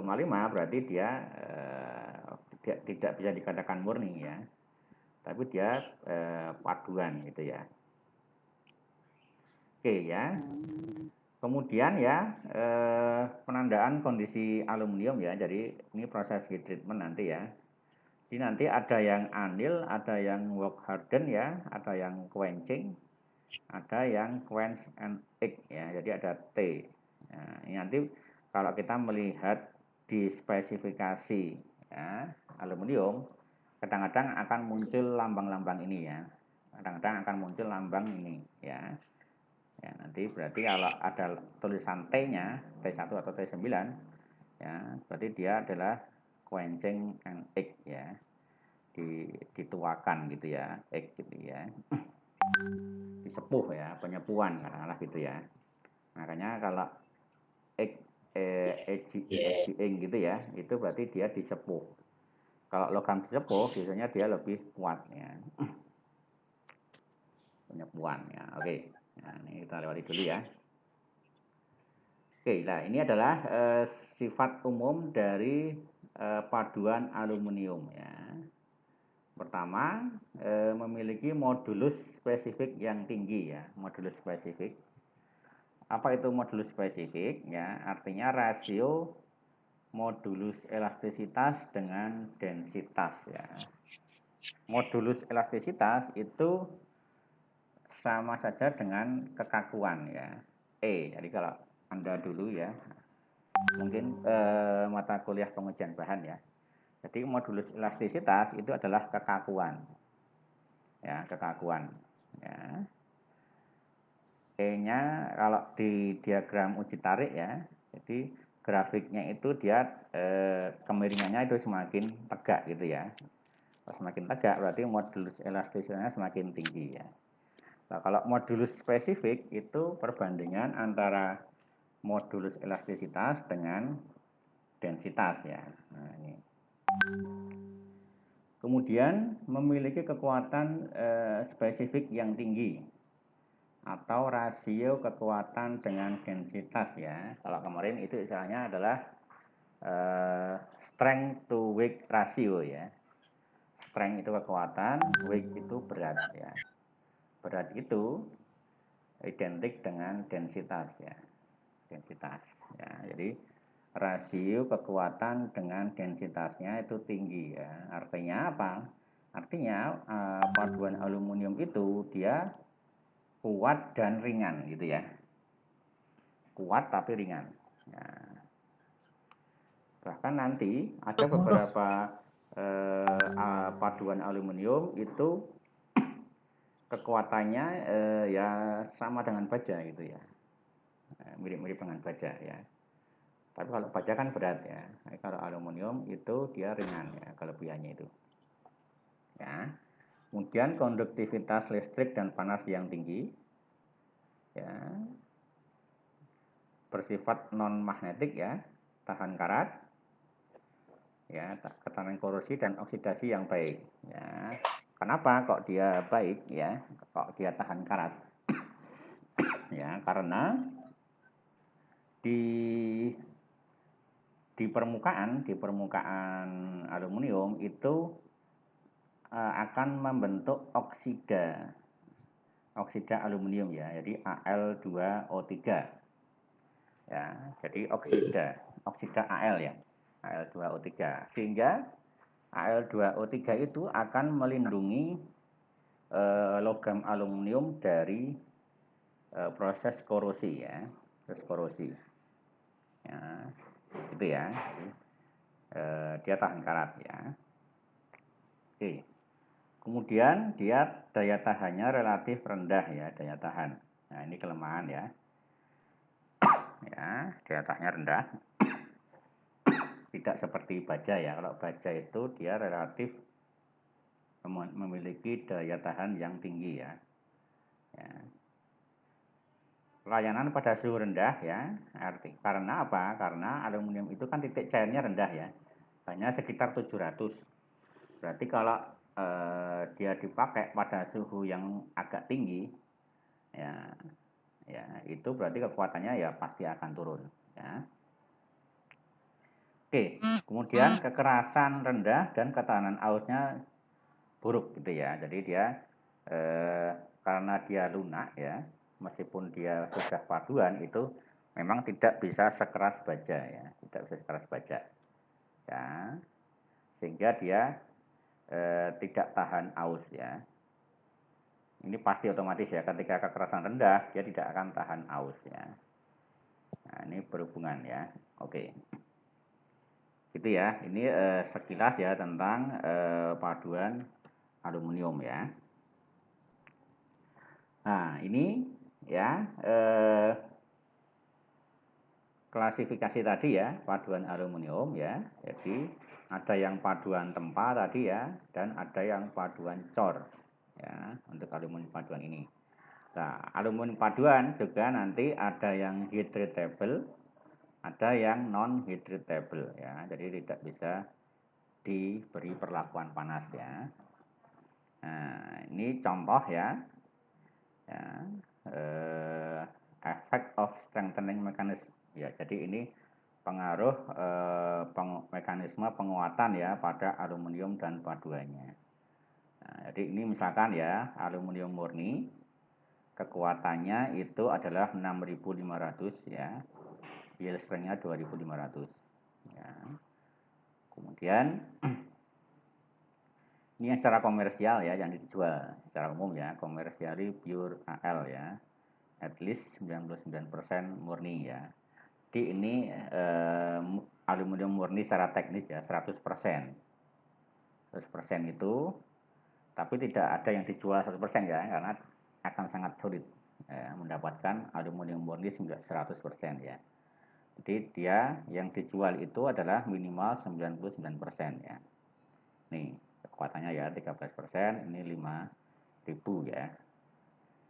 Speaker 1: berarti dia tidak bisa dikatakan murni ya. Tapi dia paduan gitu ya. Oke ya. Kemudian ya penandaan kondisi aluminium ya. Jadi ini proses heat treatment nanti ya. Jadi nanti ada yang anil, ada yang work harden ya, ada yang quenching, ada yang quench and egg ya. Jadi ada T. Nah, ini nanti kalau kita melihat di spesifikasi ya, aluminium, kadang-kadang akan muncul lambang-lambang ini ya. Kadang-kadang akan muncul lambang ini ya. Ya, nanti berarti kalau ada tulisan T-nya, T1 atau T9 ya, berarti dia adalah quenching and egg ya. Dituakan gitu ya, egg gitu ya. Disepuh ya, penyepuhan katakanlah gitu ya. Makanya kalau aging gitu ya, itu berarti dia disepuh. Kalau logam disepuh biasanya dia lebih kuat ya. Penyepuhan ya. Oke. Nah, ini kita lewati dulu ya. Oke, nah ini adalah sifat umum dari paduan aluminium ya. Pertama, memiliki modulus spesifik yang tinggi ya, modulus spesifik. Apa itu modulus spesifik? Ya, artinya rasio modulus elastisitas dengan densitas ya. Modulus elastisitas itu sama saja dengan kekakuan ya. Jadi kalau Anda dulu ya, mungkin mata kuliah pengujian bahan ya. Jadi modulus elastisitas itu adalah kekakuan. Ya, kekakuan. Ya. E-nya kalau di diagram uji tarik ya, jadi grafiknya itu dia kemiringannya itu semakin tegak gitu ya. Semakin tegak berarti modulus elastisitasnya semakin tinggi ya. Nah, kalau modulus spesifik itu perbandingan antara modulus elastisitas dengan densitas ya. Nah, ini. Kemudian memiliki kekuatan spesifik yang tinggi atau rasio kekuatan dengan densitas ya. Kalau kemarin itu istilahnya adalah strength to weight ratio ya. Strength itu kekuatan, weight itu berat ya. Berat itu identik dengan densitas ya. Densitas ya. Jadi rasio kekuatan dengan densitasnya itu tinggi ya. Artinya apa? Artinya paduan aluminium itu dia kuat dan ringan gitu ya. Kuat tapi ringan. Ya. Bahkan nanti ada beberapa paduan aluminium itu kekuatannya ya sama dengan baja gitu ya, mirip-mirip dengan baja ya. Tapi kalau baja kan berat ya, kalau aluminium itu dia ringan ya kelebihannya itu. Ya. Kemudian konduktivitas listrik dan panas yang tinggi, ya, bersifat non magnetik ya, tahan karat, ya, ketahanan korosi dan oksidasi yang baik. Ya. Kenapa kok dia baik ya? Kok dia tahan karat? Ya, karena di permukaan aluminium itu akan membentuk oksida aluminium ya. Jadi Al2O3. Ya, jadi oksida Al ya. Al2O3. Sehingga Al2O3 itu akan melindungi logam aluminium dari proses korosi ya, proses korosi. Ya, itu ya. Jadi, dia tahan karat ya. Oke. Kemudian dia daya tahannya relatif rendah ya, daya tahan. Nah, ini kelemahan ya. Ya, daya tahannya rendah. Tidak seperti baja ya. Kalau baja itu dia relatif memiliki daya tahan yang tinggi ya. Ya. Layanan pada suhu rendah ya, karena apa? Karena aluminium itu kan titik cairnya rendah ya, hanya sekitar 700. Berarti kalau dia dipakai pada suhu yang agak tinggi, ya, ya itu berarti kekuatannya ya pasti akan turun. Ya. Oke, kemudian kekerasan rendah dan ketahanan ausnya buruk gitu ya. Jadi dia karena dia lunak ya, meskipun dia sudah paduan itu memang tidak bisa sekeras baja ya, tidak bisa sekeras baja ya, sehingga dia tidak tahan aus ya. Ini pasti otomatis ya, ketika kekerasan rendah dia tidak akan tahan aus ya. Nah, ini berhubungan ya. Oke, itu ya, ini sekilas ya tentang paduan aluminium ya. Nah, ini ya klasifikasi tadi ya, paduan aluminium ya. Jadi ada yang paduan tempa tadi ya, dan ada yang paduan cor ya, untuk aluminium paduan ini. Nah, aluminium paduan juga nanti ada yang hydratable, ada yang non hydratable ya. Jadi tidak bisa diberi perlakuan panas ya. Nah, ini contoh ya. Ya, effect of strengthening mechanism ya. Jadi ini pengaruh mekanisme penguatan ya pada aluminium dan paduannya. Nah, jadi ini misalkan ya, aluminium murni kekuatannya itu adalah 6.500 ya, yield strength-nya 2.500 ya. Kemudian ini secara komersial ya, yang dijual secara umum ya, komersiali pure AL ya, at least 99% murni ya. Jadi ini aluminium murni secara teknis ya 100%. 100% itu, tapi tidak ada yang dijual 100% ya, karena akan sangat sulit ya, mendapatkan aluminium murni 100% ya. Jadi dia yang dijual itu adalah minimal 99% ya. Nih, kekuatannya ya 13%, ini 5.000 ya.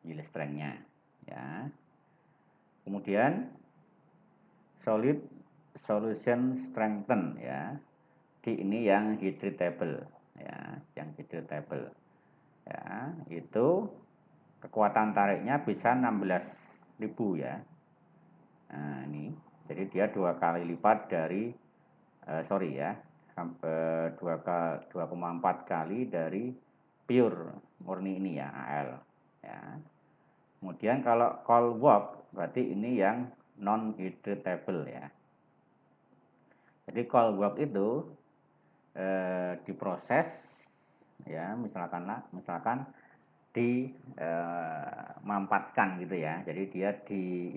Speaker 1: Yield strength-nya ya. Kemudian solid solution strengthen ya. Di ini yang hydratable ya, yang hydratable. Ya, itu kekuatan tariknya bisa 16.000 ya. Nah, ini. Jadi dia 2 kali lipat dari 2,4 kali dari pure murni ini ya, AL ya. Kemudian kalau cold warp berarti ini yang non hydratable ya. Jadi cold warp itu diproses ya, misalkan dimampatkan gitu ya. Jadi dia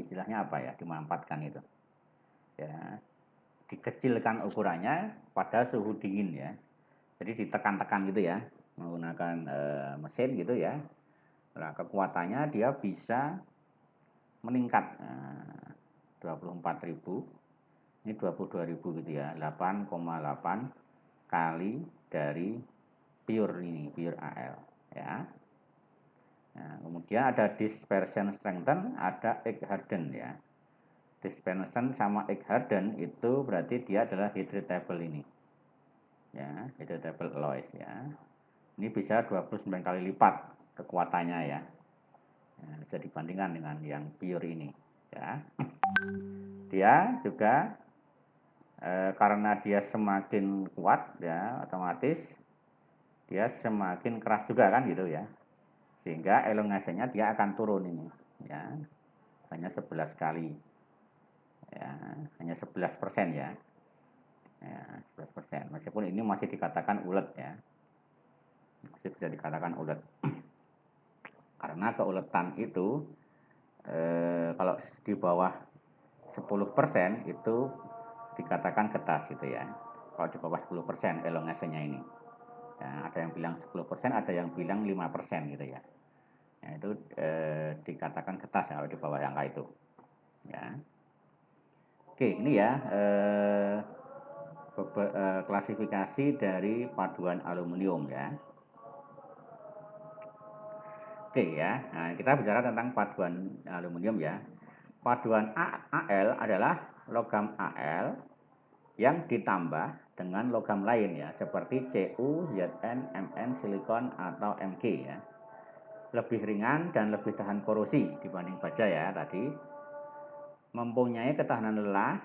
Speaker 1: istilahnya apa ya, dimampatkan itu ya, dikecilkan ukurannya pada suhu dingin ya. Jadi ditekan-tekan gitu ya, menggunakan mesin gitu ya. Nah, kekuatannya dia bisa meningkat 24.000, ini 22.000 gitu ya, 8,8 kali dari pure AL ya. Nah, kemudian ada dispersion strengthen, ada egg harden ya. Dispersion sama egg harden itu berarti dia adalah hydratable ini ya, hydratable alloys ya. Ini bisa 29 kali lipat kekuatannya ya. Bisa dibandingkan dengan yang pure ini ya. Dia juga karena dia semakin kuat ya, otomatis dia semakin keras juga kan gitu ya. Sehingga elongasinya dia akan turun ini ya. Hanya 11 kali ya, hanya 11% ya. Ya, 11%. Meskipun ini masih dikatakan ulet ya. Masih bisa dikatakan ulet. Karena keuletan itu kalau di bawah 10% itu dikatakan getas gitu ya. Kalau di bawah 10% elongasinya ini. Ya, ada yang bilang 10%, ada yang bilang 5% gitu ya. Ya itu dikatakan getas kalau di bawah angka itu. Ya. Oke, ini ya klasifikasi dari paduan aluminium ya. Oke ya, nah, kita bicara tentang paduan aluminium ya. Paduan AL adalah logam AL yang ditambah dengan logam lain ya, seperti Cu, Zn, Mn, silikon atau Mg ya. Lebih ringan dan lebih tahan korosi dibanding baja ya tadi. Mempunyai ketahanan lelah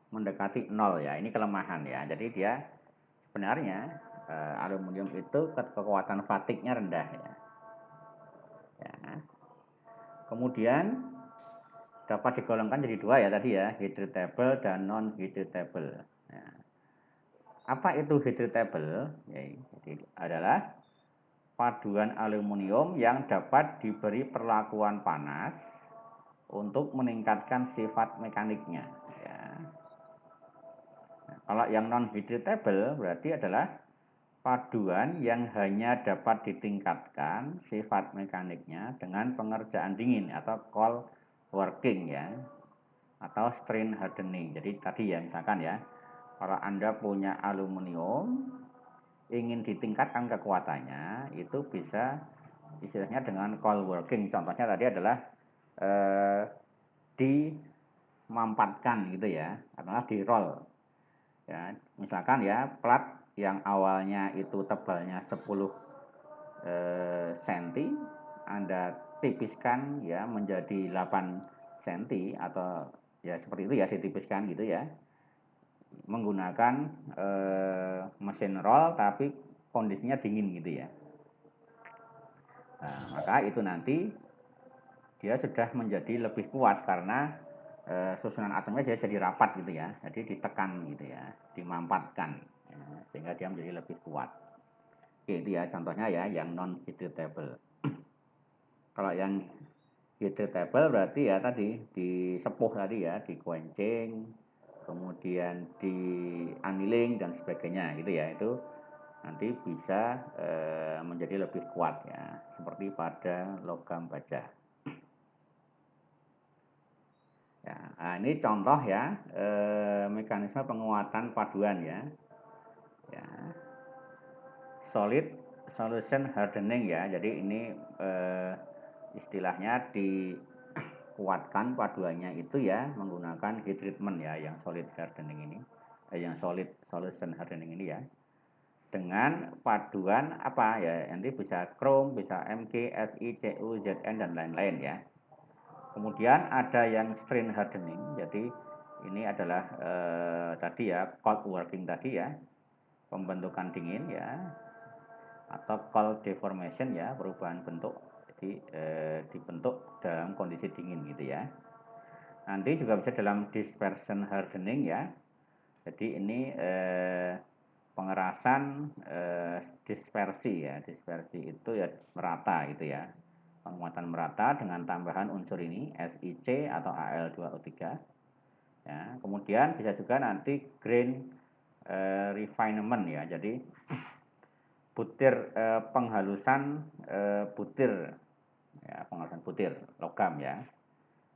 Speaker 1: mendekati 0 ya, ini kelemahan ya. Jadi dia sebenarnya aluminium itu kekuatan fatiknya rendah ya. Ya. Kemudian dapat digolongkan jadi 2 ya tadi ya, hydratable dan non hydratable. Ya. Apa itu hydratable? Ya, jadi adalah paduan aluminium yang dapat diberi perlakuan panas untuk meningkatkan sifat mekaniknya. Ya. Nah, kalau yang non hydratable berarti adalah paduan yang hanya dapat ditingkatkan sifat mekaniknya dengan pengerjaan dingin atau cold working ya, atau strain hardening. Jadi tadi ya, misalkan ya, kalau Anda punya aluminium ingin ditingkatkan kekuatannya, itu bisa istilahnya dengan cold working. Contohnya tadi adalah dimampatkan gitu ya, atau di roll ya. Misalkan ya, plat yang awalnya itu tebalnya 10 cm Anda tipiskan ya menjadi 8 cm atau ya seperti itu ya, ditipiskan gitu ya, menggunakan mesin roll tapi kondisinya dingin gitu ya. Nah, maka itu nanti dia sudah menjadi lebih kuat karena susunan atomnya jadi rapat gitu ya, jadi ditekan gitu ya, dimampatkan ya, sehingga dia menjadi lebih kuat. Oke, itu ya contohnya ya yang non hydratable. Kalau yang hydratable berarti ya tadi disepuh tadi ya, dikencing, kemudian di annealing dan sebagainya gitu ya, itu nanti bisa menjadi lebih kuat ya, seperti pada logam baja. Ya, nah ini contoh ya mekanisme penguatan paduan ya. Ya. Solid solution hardening ya. Jadi ini istilahnya kuatkan paduannya itu ya menggunakan heat treatment ya, yang solid hardening ini, yang solid solution hardening ini ya, dengan paduan apa ya, nanti bisa Chrome, bisa MG, SI, CU, ZN dan lain-lain ya. Kemudian ada yang strain hardening, jadi ini adalah tadi ya cold working tadi ya, pembentukan dingin ya, atau cold deformation ya, perubahan bentuk, jadi dibentuk dalam kondisi dingin gitu ya. Nanti juga bisa dalam dispersion hardening ya, jadi ini pengerasan dispersi ya, dispersi itu ya merata gitu ya, penguatan merata dengan tambahan unsur ini SiC atau Al2O3 ya. Kemudian bisa juga nanti grain refinement ya, jadi butir penghalusan butir ya, penghalusan butir logam ya.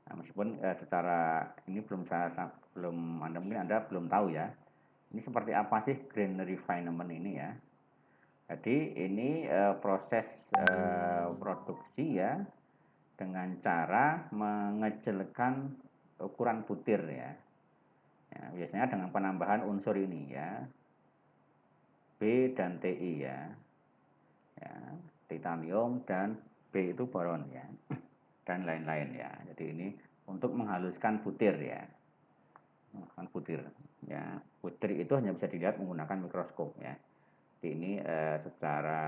Speaker 1: Nah, meskipun secara ini mungkin Anda belum tahu ya, ini seperti apa sih grain refinement ini ya. Jadi ini proses produksi ya dengan cara mengecilkan ukuran butir ya. Ya, biasanya dengan penambahan unsur ini ya, B dan Ti ya, titanium dan B itu boron ya, dan lain-lain ya. Jadi ini untuk menghaluskan butir ya, menghaluskan butir ya. Butir itu hanya bisa dilihat menggunakan mikroskop ya. Jadi ini secara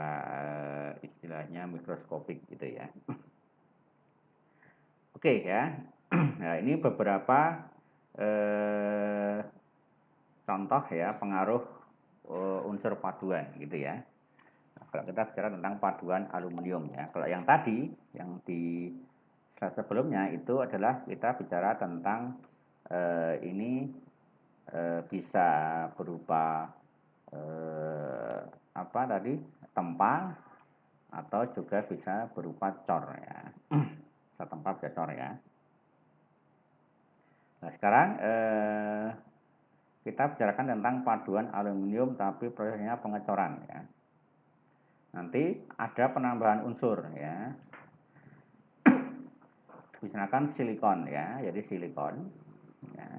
Speaker 1: istilahnya mikroskopik gitu ya. Oke ya. Nah ini beberapa contoh ya pengaruh unsur paduan gitu ya. Nah, kalau kita bicara tentang paduan aluminium ya. Kalau yang tadi yang di slide sebelumnya itu adalah kita bicara tentang ini bisa berupa apa tadi, tempa atau juga bisa berupa cor ya. Bisa tempa bisa cor ya. Nah sekarang kita bicarakan tentang paduan aluminium tapi prosesnya pengecoran ya. Nanti ada penambahan unsur ya. Misalkan silikon ya, jadi silikon ya.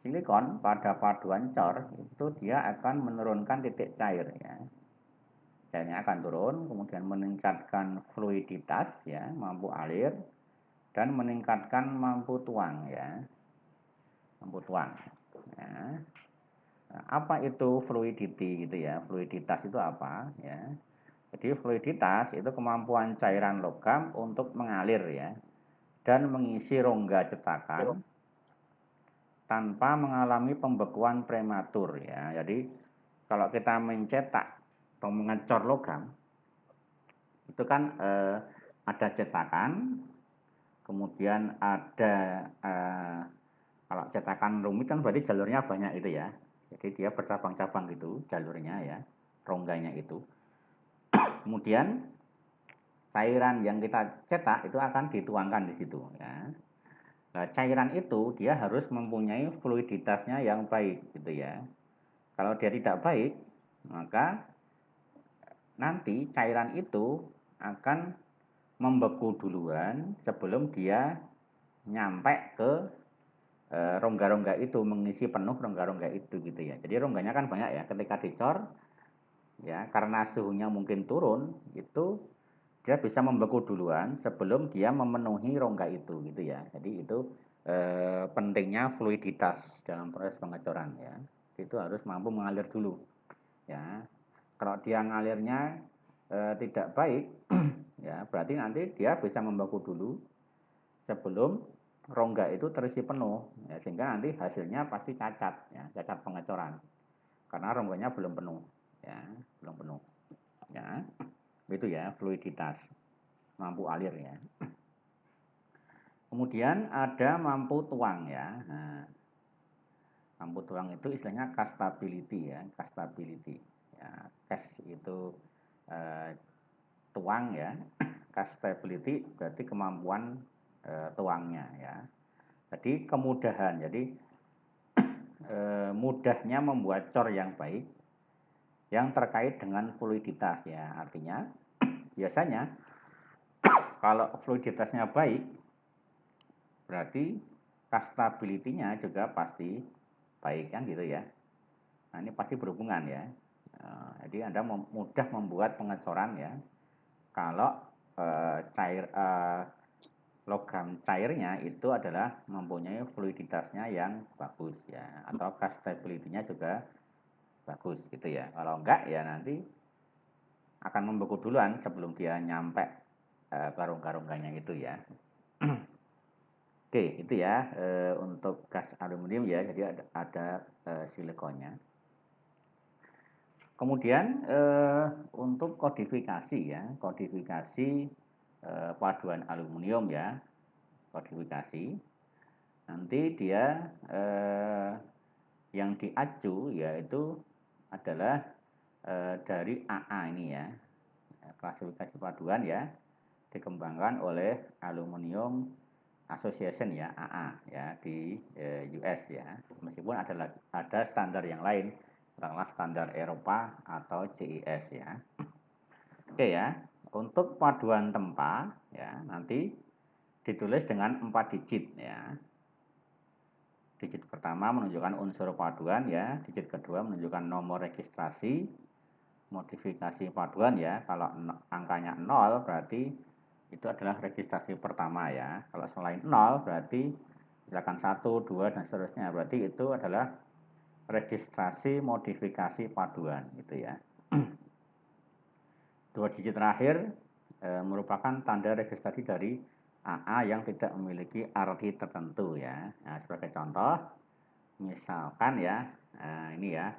Speaker 1: Silikon pada paduan cor itu dia akan menurunkan titik cair ya. Cairnya akan turun, kemudian meningkatkan fluiditas ya, mampu alir, dan meningkatkan mampu tuang ya. Mampu tuang ya. Nah, apa itu fluidity gitu ya? Fluiditas itu apa ya? Jadi fluiditas itu kemampuan cairan logam untuk mengalir ya dan mengisi rongga cetakan tanpa mengalami pembekuan prematur ya. Jadi kalau kita mencetak atau mengecor logam itu kan ada cetakan, kemudian ada kalau cetakan rumit kan berarti jalurnya banyak itu ya. Jadi dia bercabang-cabang gitu jalurnya ya, rongganya itu. Kemudian cairan yang kita cetak itu akan dituangkan di situ ya. Nah, cairan itu dia harus mempunyai fluiditasnya yang baik gitu ya. Kalau dia tidak baik, maka nanti cairan itu akan membeku duluan sebelum dia nyampe ke rongga-rongga itu, mengisi penuh rongga-rongga itu gitu ya. Jadi rongganya kan banyak ya, ketika dicor ya karena suhunya mungkin turun itu dia bisa membeku duluan sebelum dia memenuhi rongga itu gitu ya. Jadi itu pentingnya fluiditas dalam proses pengecoran ya. Itu harus mampu mengalir dulu ya. Kalau dia ngalirnya tidak baik ya berarti nanti dia bisa membeku dulu sebelum rongga itu terisi penuh ya, sehingga nanti hasilnya pasti cacat ya, cacat pengecoran karena rongganya belum penuh ya, belum penuh ya. Itu ya fluiditas, mampu alir ya. Kemudian ada mampu tuang ya. Nah, mampu tuang itu istilahnya castability ya, castability ya. Cast itu tuang ya, castability berarti kemampuan tuangnya ya. Jadi kemudahan, jadi mudahnya membuat cor yang baik yang terkait dengan fluiditas ya. Artinya biasanya kalau fluiditasnya baik berarti castability-nya juga pasti baik kan gitu ya. Nah, ini pasti berhubungan ya. Jadi Anda mudah membuat pengecoran ya kalau logam cairnya itu adalah mempunyai fluiditasnya yang bagus ya, atau castability-nya juga bagus gitu ya. Kalau enggak ya nanti akan membeku duluan sebelum dia nyampe karung-karungnya itu ya. Oke, itu ya untuk gas aluminium ya. Jadi ada silikonnya. Kemudian untuk kodifikasi ya, kodifikasi paduan aluminium ya, kodifikasi. Nanti dia yang diacu yaitu adalah dari AA ini ya, klasifikasi paduan ya, dikembangkan oleh Aluminium Association ya, AA ya di US ya. Meskipun ada standar yang lain, katakanlah standar Eropa atau CIS ya. Oke ya, untuk paduan tempa ya nanti ditulis dengan 4 digit ya. Digit pertama menunjukkan unsur paduan ya, digit kedua menunjukkan nomor registrasi, modifikasi paduan ya. Kalau angkanya 0 berarti itu adalah registrasi pertama ya. Kalau selain 0 berarti misalkan 1, 2 dan seterusnya, berarti itu adalah registrasi modifikasi paduan gitu ya. 2 digit terakhir merupakan tanda registrasi dari AA yang tidak memiliki arti tertentu ya. Nah, sebagai contoh, misalkan ya, ini ya,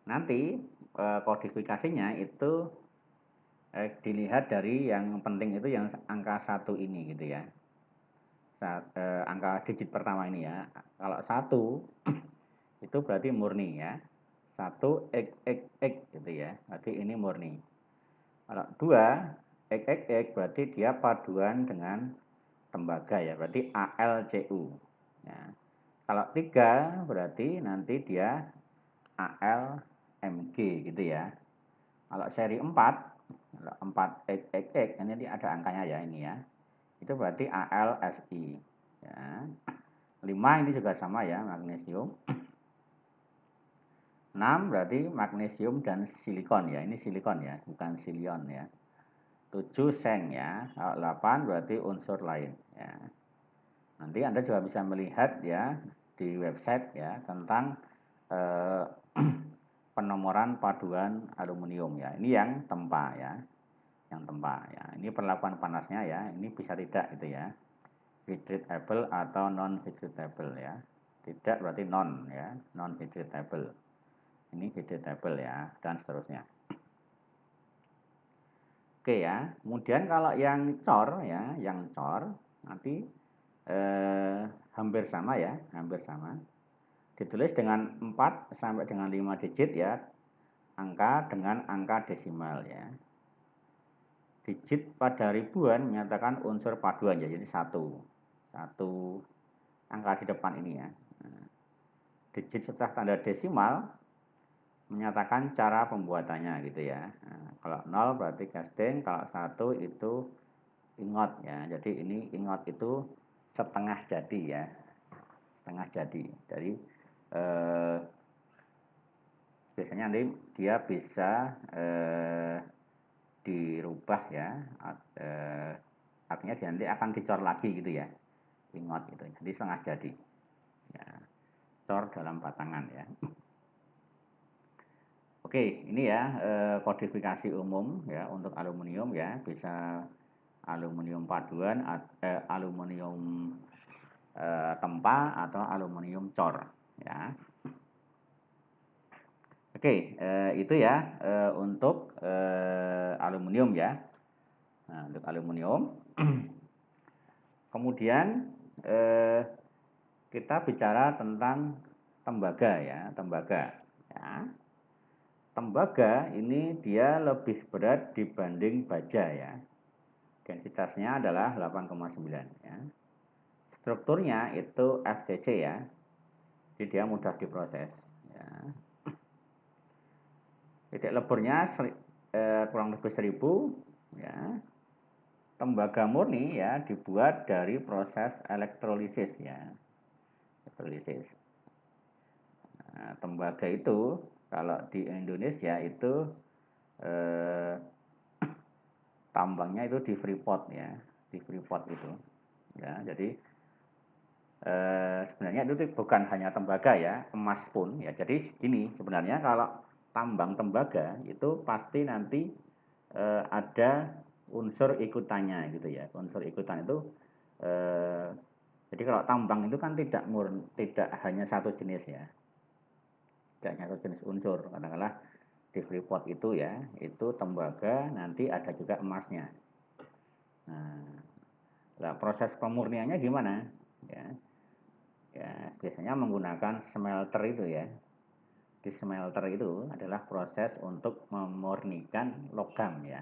Speaker 1: nanti kodifikasinya itu dilihat dari yang penting itu yang angka 1 ini gitu ya. Angka digit pertama ini ya. Kalau 1 itu berarti murni ya. 1 x gitu ya. Berarti ini murni. Kalau 2 x berarti dia paduan dengan tembaga ya. Berarti AlCu. Ya. Kalau 3 berarti nanti dia AlMg gitu ya. Kalau seri 4 4x ini ada angkanya ya ini ya. Itu berarti AlSi ya. 5 ini juga sama ya, magnesium. 6 berarti magnesium dan silikon ya. Ini silikon ya, bukan silion ya. 7 seng ya. 8 berarti unsur lain ya. Nanti Anda juga bisa melihat ya di website ya tentang penomoran paduan aluminium ya. Ini yang tempa ya. Yang tempa ya. Ini perlakuan panasnya ya. Ini bisa tidak gitu ya. Heat treatable atau non heat treatable ya. Tidak berarti non ya, non heat treatable. Ini heat treatable ya dan seterusnya. Oke ya. Kemudian kalau yang cor ya, yang cor nanti hampir sama ya, hampir sama. Ditulis dengan 4 sampai dengan 5 digit ya. Angka dengan angka desimal ya. Digit pada ribuan menyatakan unsur paduan ya, jadi 1 angka di depan ini ya. Digit setelah tanda desimal menyatakan cara pembuatannya gitu ya. Nah, kalau 0 berarti casting, kalau 1 itu ingot ya. Jadi ini ingot itu setengah jadi ya. Setengah jadi. Jadi biasanya nanti dia bisa dirubah ya. Artinya dia nanti akan dicor lagi gitu ya. Ingot gitu. Jadi setengah jadi. Ya. Cor dalam batangan ya. Oke, ini ya kodifikasi umum ya untuk aluminium ya, bisa aluminium paduan, aluminium tempa atau aluminium cor ya. Oke, itu ya untuk aluminium ya. Nah, untuk aluminium. Kemudian kita bicara tentang tembaga ya, tembaga ya. Tembaga ini dia lebih berat dibanding baja ya. Densitasnya adalah 8,9 ya. Strukturnya itu FCC ya. Jadi dia mudah diproses ya. Titik leburnya kurang lebih 1000 ya. tembaga murni ya dibuat dari proses elektrolisis ya. Elektrolisis. Nah, tembaga itu kalau di Indonesia itu tambangnya itu di Freeport ya, di Freeport itu. Ya, jadi sebenarnya itu bukan hanya tembaga ya, emas pun ya. Jadi gini, sebenarnya kalau tambang tembaga itu pasti nanti ada unsur ikutannya gitu ya. Unsur ikutan itu jadi kalau tambang itu kan tidak hanya satu jenis ya. Tidak hanya satu jenis unsur. Katakanlah di Freeport itu ya, itu tembaga, nanti ada juga emasnya. Nah, proses pemurniannya gimana? Ya, biasanya menggunakan smelter itu ya. Di smelter itu adalah proses untuk memurnikan logam ya.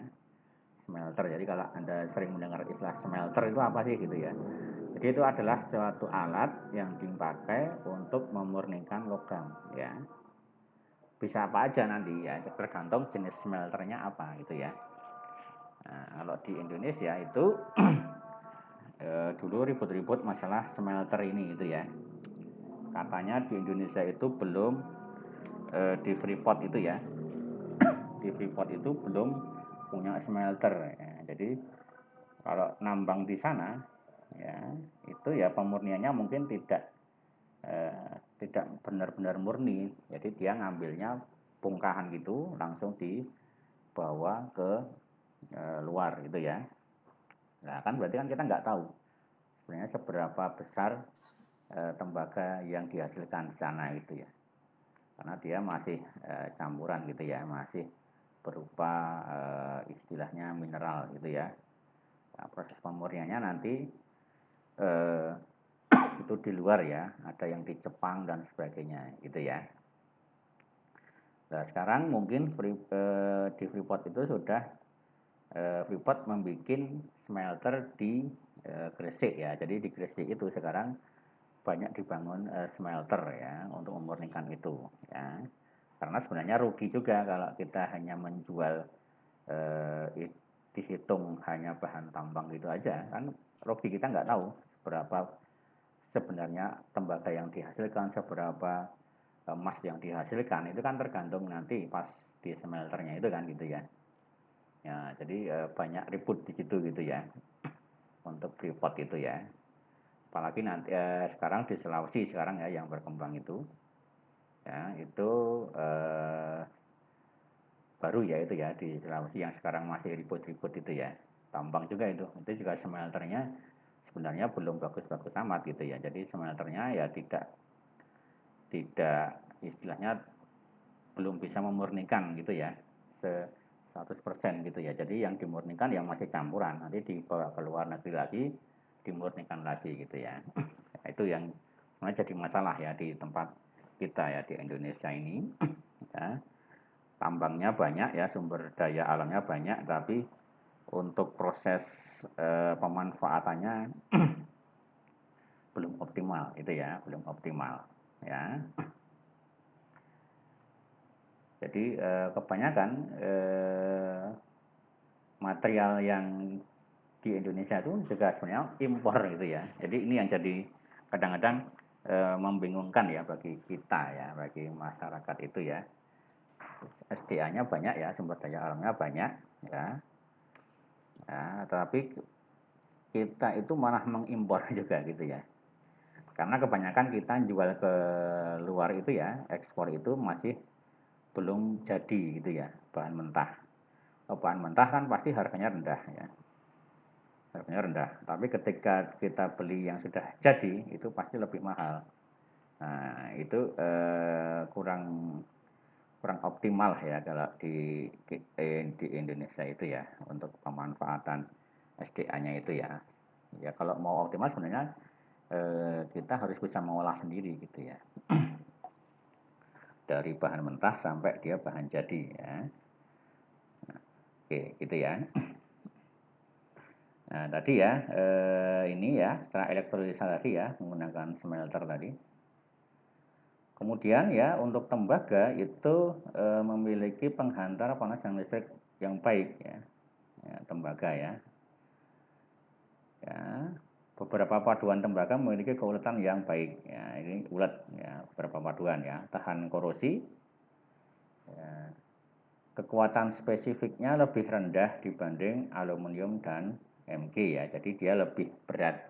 Speaker 1: Smelter. Jadi kalau Anda sering mendengar istilah smelter itu apa sih gitu ya. Jadi itu adalah suatu alat yang dipakai untuk memurnikan logam ya. Bisa apa aja nanti ya, tergantung jenis smelternya apa gitu ya. Nah, kalau di Indonesia itu dulu ribut-ribut masalah smelter ini gitu ya. Katanya di Indonesia itu belum di Freeport itu ya. Di Freeport itu belum punya smelter ya. Jadi kalau nambang di sana ya, itu ya pemurniannya mungkin tidak benar-benar murni. Jadi dia ngambilnya bongkahan gitu langsung dibawa ke luar gitu ya. Nah kan berarti kan kita nggak tahu sebenarnya seberapa besar tembaga yang dihasilkan di sana gitu ya, karena dia masih campuran gitu ya, masih berupa istilahnya mineral gitu ya. Nah, proses pemurniannya nanti itu di luar ya, ada yang di Jepang dan sebagainya gitu ya. Nah sekarang mungkin di Freeport itu sudah Freeport membuat smelter di Gresik ya. Jadi di Gresik itu sekarang banyak dibangun smelter ya untuk memurnikan itu ya. Karena sebenarnya rugi juga kalau kita hanya menjual dihitung hanya bahan tambang gitu aja, kan rugi, kita nggak tahu berapa sebenarnya tembaga yang dihasilkan, seberapa emas yang dihasilkan, itu kan tergantung nanti pas di smelternya itu kan gitu ya. Ya, jadi banyak ribut di situ gitu ya untuk Freeport itu ya. Apalagi nanti sekarang di Sulawesi sekarang ya yang berkembang itu ya, itu baru ya itu ya di Sulawesi yang sekarang masih ribut-ribut itu ya. Tambang juga itu juga smelternya sebenarnya belum bagus-bagus amat gitu ya. Jadi smelternya ya tidak istilahnya belum bisa memurnikan gitu ya 100% gitu ya. Jadi yang dimurnikan yang masih campuran, nanti dibawa ke luar negeri lagi dimurnikan lagi gitu ya. Nah, itu yang jadi masalah ya di tempat kita ya di Indonesia ini ya. Tambangnya banyak ya, sumber daya alamnya banyak, tapi untuk proses pemanfaatannya belum optimal itu ya, belum optimal ya. Jadi kebanyakan material yang di Indonesia itu juga sebenarnya impor gitu ya. Jadi ini yang jadi kadang-kadang membingungkan ya bagi kita ya, bagi masyarakat itu ya. SDA-nya banyak ya, sumber daya alamnya banyak ya. Ya, tapi kita itu malah mengimpor juga gitu ya. Karena kebanyakan kita jual ke luar itu ya, ekspor itu masih belum jadi gitu ya, bahan mentah. Bahan mentah kan pasti harganya rendah ya. Harganya rendah. Tapi ketika kita beli yang sudah jadi itu pasti lebih mahal. Nah, itu kurang optimal ya kalau di Indonesia itu ya untuk pemanfaatan SDA-nya itu ya. Ya kalau mau optimal sebenarnya kita harus bisa mengolah sendiri gitu ya. Dari bahan mentah sampai dia bahan jadi ya. Oke, gitu ya. Nah, tadi ya ini ya cara elektrolisa tadi ya menggunakan smelter tadi. Kemudian ya untuk tembaga itu memiliki penghantar panas yang listrik yang baik ya. Ya, tembaga ya. Ya, beberapa paduan tembaga memiliki keuletan yang baik. Ya, ini ulet ya, beberapa paduan ya, tahan korosi. Ya, kekuatan spesifiknya lebih rendah dibanding aluminium dan Mg ya. Jadi dia lebih berat.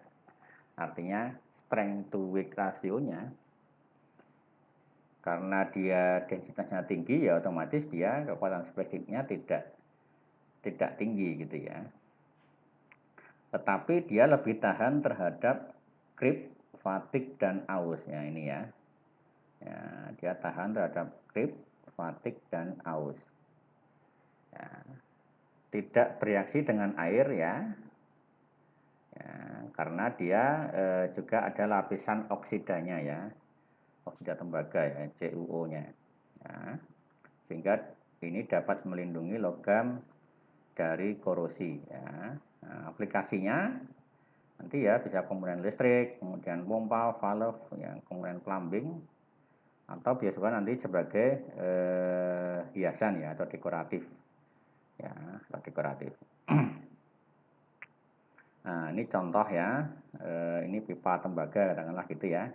Speaker 1: Artinya strength to weight rasionya karena dia densitasnya tinggi ya otomatis dia kekuatan spesifiknya tidak tinggi gitu ya. Tetapi dia lebih tahan terhadap creep, fatigue dan aus ya ini ya. Ya, dia tahan terhadap creep, fatigue dan aus. Ya, tidak bereaksi dengan air ya. Ya, karena dia juga ada lapisan oksidanya ya. Oksida tembaga ya, CuO-nya. Ya, sehingga ini dapat melindungi logam dari korosi ya. Nah, aplikasinya nanti ya bisa komponen listrik, kemudian pompa, valve, ya, kemudian plumbing, atau biasanya nanti sebagai hiasan ya atau dekoratif ya, atau dekoratif. Nah ini contoh ya, ini pipa tembaga katakanlah gitu ya,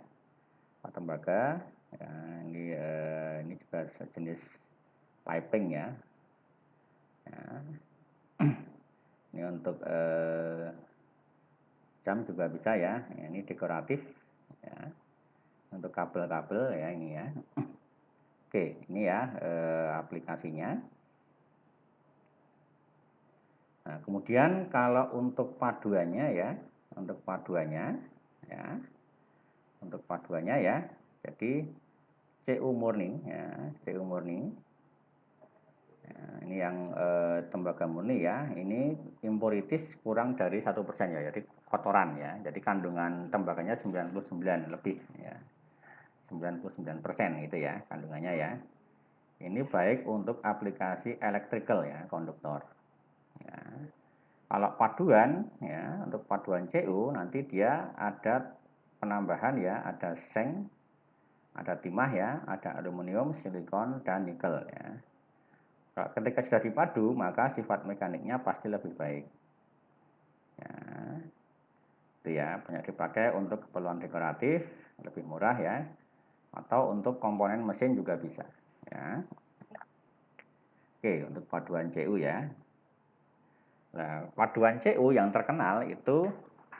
Speaker 1: pipa tembaga ya, ini juga sejenis piping ya, ya. Ini untuk jam juga bisa ya, ini dekoratif ya, untuk kabel-kabel ya ini ya. Oke ini ya aplikasinya. Nah, kemudian kalau untuk paduannya ya, untuk paduannya ya, jadi Cu murni ya, Cu murni. Nah, ini yang tembaga murni ya, ini impuritis kurang dari 1% ya, jadi kotoran ya, jadi kandungan tembaganya 99 lebih ya, 99% gitu ya kandungannya ya. Ini baik untuk aplikasi electrical ya, konduktor. Ya. Kalau paduan ya, untuk paduan Cu nanti dia ada penambahan ya, ada seng, ada timah ya, ada aluminium, silikon dan nikel ya. Kalau ketika sudah dipadu maka sifat mekaniknya pasti lebih baik. Ya. Itu ya, banyak dipakai untuk keperluan dekoratif, lebih murah ya. Atau untuk komponen mesin juga bisa ya. Oke, untuk paduan Cu ya. Nah, paduan Cu yang terkenal itu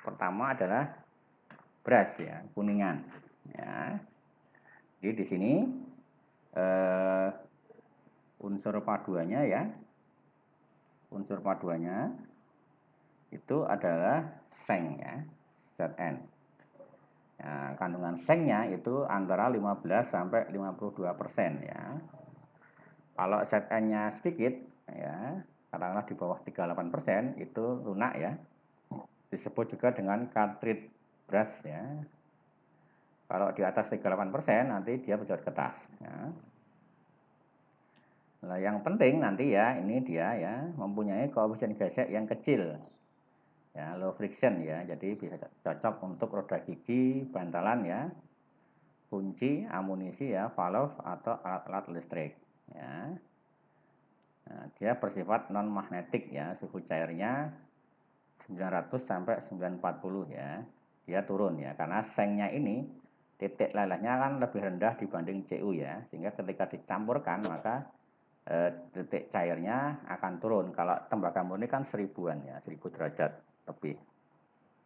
Speaker 1: pertama adalah beras ya, kuningan. Ya. Jadi di sini unsur paduannya ya, unsur paduannya itu adalah seng ya, Zn. Nah, kandungan sengnya itu antara 15 sampai 52% ya. Kalau Zn-nya sedikit ya, katakanlah di bawah 38% itu lunak ya. Disebut juga dengan cartridge beras ya. Kalau di atas 38% nanti dia berjot kertas ya. Nah, yang penting nanti ya, ini dia ya, mempunyai koefisien gesek yang kecil. Ya, low friction ya. Jadi bisa cocok untuk roda gigi, bantalan ya, kunci, amunisi ya, valve atau alat-alat listrik ya. Nah, dia bersifat non magnetik ya, suhu cairnya 900 sampai 940 ya. Dia turun ya, karena sengnya ini titik lelehnya kan lebih rendah dibanding Cu ya, sehingga ketika dicampurkan maka titik cairnya akan turun. Kalau tembaga murni kan 1000-an ya, 1000 derajat lebih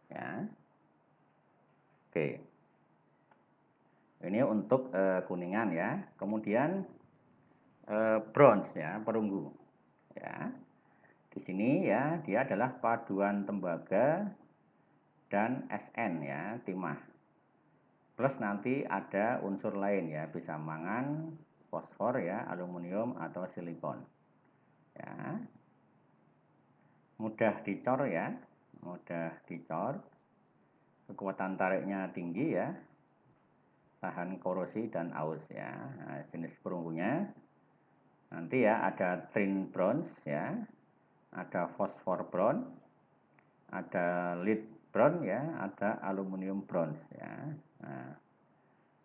Speaker 1: ya. Oke, ini untuk kuningan ya. Kemudian bronze ya, perunggu ya. Di sini ya dia adalah paduan tembaga dan Sn ya, timah. Plus nanti ada unsur lain ya, bisa mangan, fosfor ya, aluminium atau silikon. Ya. Mudah dicor ya, mudah dicor. Kekuatan tariknya tinggi ya, tahan korosi dan aus ya. Nah, jenis perunggunya nanti ya ada tin bronze ya, ada fosfor bronze, ada lead bronze ya, ada aluminium bronze ya. Nah,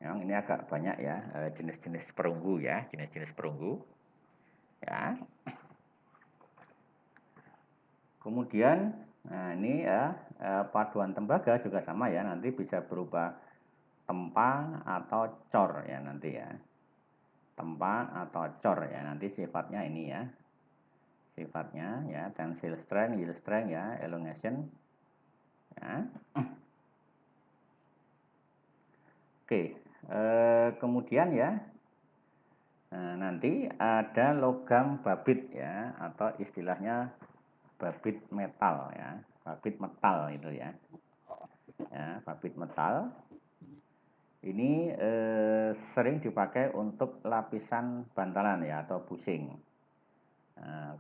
Speaker 1: yang ini agak banyak ya jenis-jenis perunggu ya, jenis-jenis perunggu ya. Kemudian Nah, ini ya paduan tembaga juga sama ya, nanti bisa berupa tempa atau cor ya nanti ya. Tempa atau cor ya, nanti sifatnya ini ya. Sifatnya ya, tensile strength, yield strength ya, elongation ya. Oke, kemudian ya, nanti ada logam babit ya, atau istilahnya babit metal ya, babit metal itu ya. Ya, babit metal ini sering dipakai untuk lapisan bantalan ya atau bushing.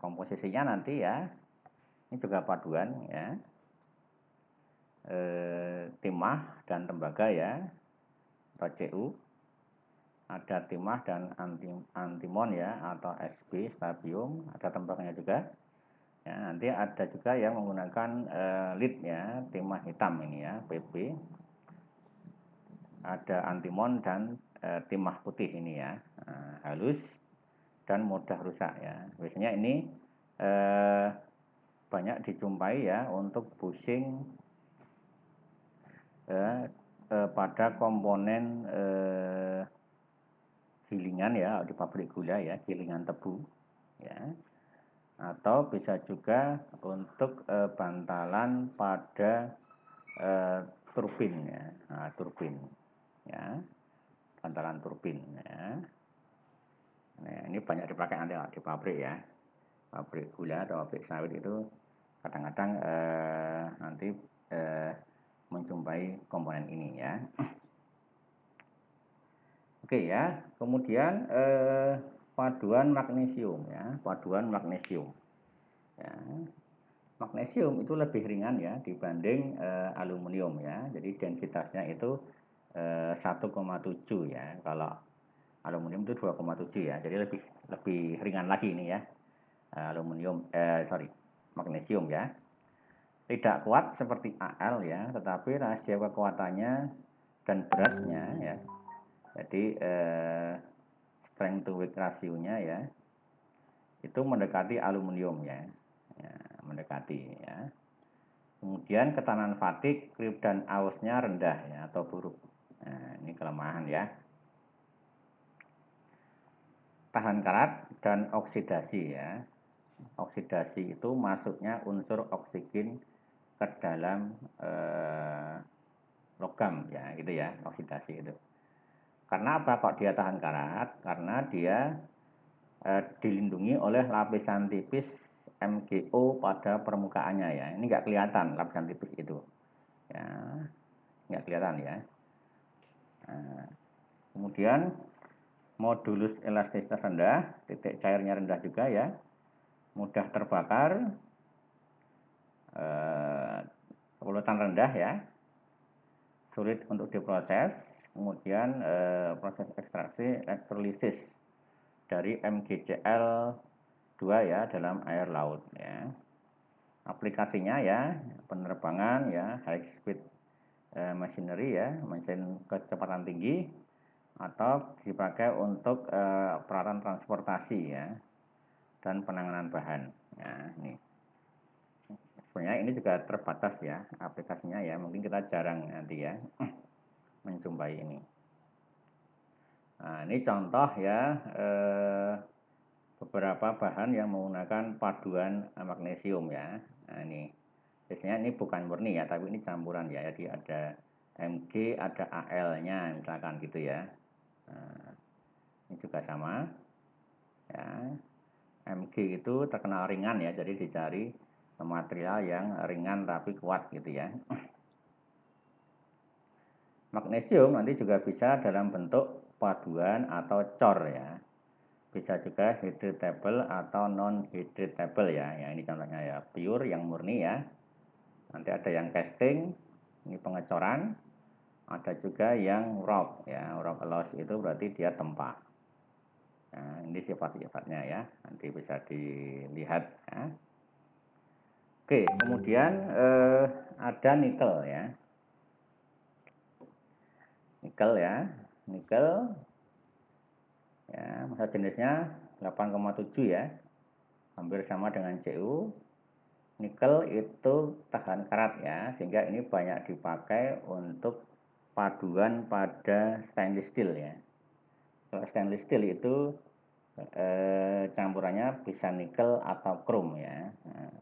Speaker 1: Komposisinya nanti ya, ini juga paduan ya, timah dan tembaga ya, atau Cu. Ada timah dan antimon ya, atau Sb, stabium, ada tembaganya juga. Ya, nanti ada juga yang menggunakan lead ya, timah hitam ini ya, Pp. Ada antimon dan timah putih ini ya, halus dan mudah rusak ya. Biasanya ini banyak dijumpai ya untuk bushing pada komponen gilingan ya di pabrik gula ya, gilingan tebu ya, atau bisa juga untuk bantalan pada turbin ya, turbin ya, bantalan turbin ya. Nah, ini banyak dipakai nanti di pabrik ya, pabrik gula atau pabrik sawit itu kadang-kadang nanti menjumpai komponen ini ya. Oke ya, kemudian paduan magnesium ya, paduan magnesium. Ya. Magnesium itu lebih ringan ya dibanding aluminium ya. Jadi densitasnya itu 1,7 ya. Kalau aluminium itu 2,7 ya. Jadi lebih ringan lagi ini ya. Magnesium ya. Tidak kuat seperti Al ya, tetapi rasio kekuatannya dan beratnya ya, jadi strength to weight rasionya ya, itu mendekati aluminium ya, mendekati ya. Kemudian ketahanan fatik, krip dan ausnya rendah ya, atau buruk. Nah, ini kelemahan ya. Tahan karat dan oksidasi ya. Oksidasi itu masuknya unsur oksigen ke dalam logam ya, gitu ya, oksidasi itu. Karena apa kok dia tahan karat? Karena dia dilindungi oleh lapisan tipis MgO pada permukaannya ya. Ini nggak kelihatan lapisan tipis itu, ya, nggak kelihatan ya. Nah, kemudian modulus elastisitas rendah, titik cairnya rendah juga ya, mudah terbakar, polutan rendah ya, sulit untuk diproses. Kemudian proses ekstraksi elektrolisis dari MgCl2 ya dalam air laut ya. Aplikasinya ya penerbangan ya, high speed machinery ya, mesin kecepatan tinggi, atau dipakai untuk peralatan transportasi ya, dan penanganan bahan ya. Ini sebenarnya ini juga terbatas ya aplikasinya ya, mungkin kita jarang nanti ya menjumpai ini. Nah, ini contoh ya beberapa bahan yang menggunakan paduan magnesium ya. Nah, ini biasanya ini bukan murni ya, tapi ini campuran ya. Jadi ada Mg, ada Al-nya misalkan gitu ya. Nah, ini juga sama ya. Mg itu terkenal ringan ya, jadi dicari material yang ringan tapi kuat gitu ya. Magnesium nanti juga bisa dalam bentuk paduan atau cor ya. Bisa juga hydratable atau non hydratable ya. Ya ini contohnya ya, pure yang murni ya. Nanti ada yang casting, ini pengecoran. Ada juga yang rock ya. Rock loss itu berarti dia tempa. Nah, ini sifat-sifatnya ya. Nanti bisa dilihat ya. Oke, kemudian ada nikel ya. Nikel ya. Nikel ya, massa jenisnya 8,7 ya. Hampir sama dengan Cu. Nikel itu tahan karat ya, sehingga ini banyak dipakai untuk paduan pada stainless steel ya. Kalau stainless steel itu campurannya bisa nikel atau krom ya. Nah,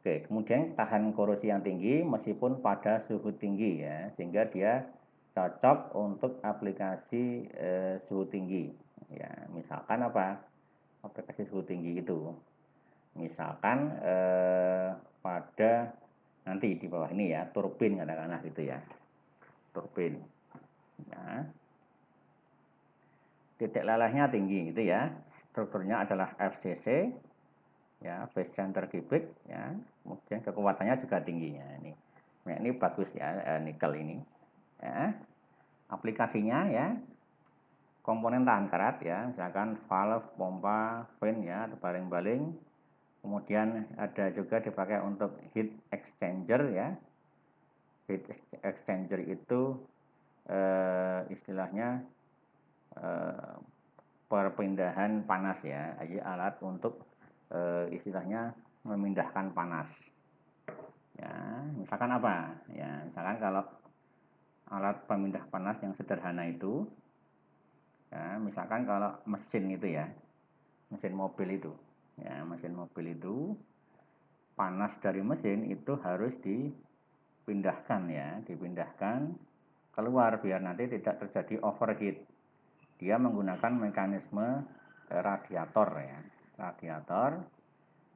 Speaker 1: oke, kemudian tahan korosi yang tinggi meskipun pada suhu tinggi ya, sehingga dia cocok untuk aplikasi suhu tinggi. Ya, misalkan apa? Aplikasi suhu tinggi itu. Misalkan pada nanti di bawah ini ya, turbin katakanlah gitu ya. Turbin. Ya. Titik lelehnya tinggi gitu ya. Strukturnya adalah FCC ya, phase center cubic ya. Kemudian kekuatannya juga tinggi ya ini. Nah, ini bagus ya nikel ini. Ya. Aplikasinya ya komponen tahan karat ya, misalkan valve, pompa, fan ya, atau baling-baling. Kemudian ada juga dipakai untuk heat exchanger ya. Heat exchanger itu istilahnya perpindahan panas ya, jadi alat untuk istilahnya memindahkan panas. Ya, misalkan apa? Ya, misalkan kalau alat pemindah panas yang sederhana itu, ya, misalkan kalau mesin itu ya, mesin mobil itu, ya, mesin mobil itu panas dari mesin itu harus dipindahkan ya, dipindahkan keluar biar nanti tidak terjadi overheat. Dia menggunakan mekanisme radiator ya, radiator.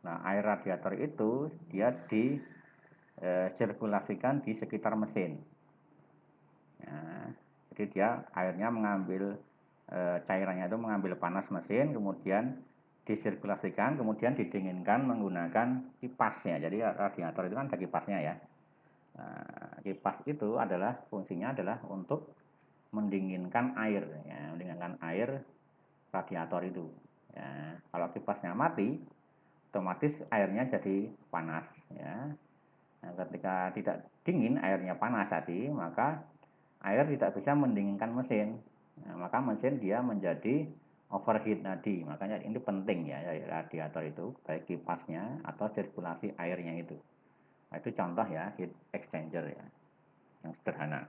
Speaker 1: Nah, air radiator itu dia disirkulasikan di sekitar mesin. Ya, jadi dia airnya mengambil cairannya itu mengambil panas mesin, kemudian disirkulasikan, kemudian didinginkan menggunakan kipasnya. Jadi radiator itu kan ada kipasnya ya. Nah, kipas itu adalah fungsinya adalah untuk mendinginkan air, ya, mendinginkan air radiator itu. Ya, kalau kipasnya mati, otomatis airnya jadi panas. Ya. Nah, ketika tidak dingin, airnya panas tadi, maka air tidak bisa mendinginkan mesin. Nah, maka mesin dia menjadi overheat tadi. Makanya ini penting ya radiator itu, baik kipasnya atau sirkulasi airnya itu. Nah, itu contoh ya heat exchanger ya, yang sederhana.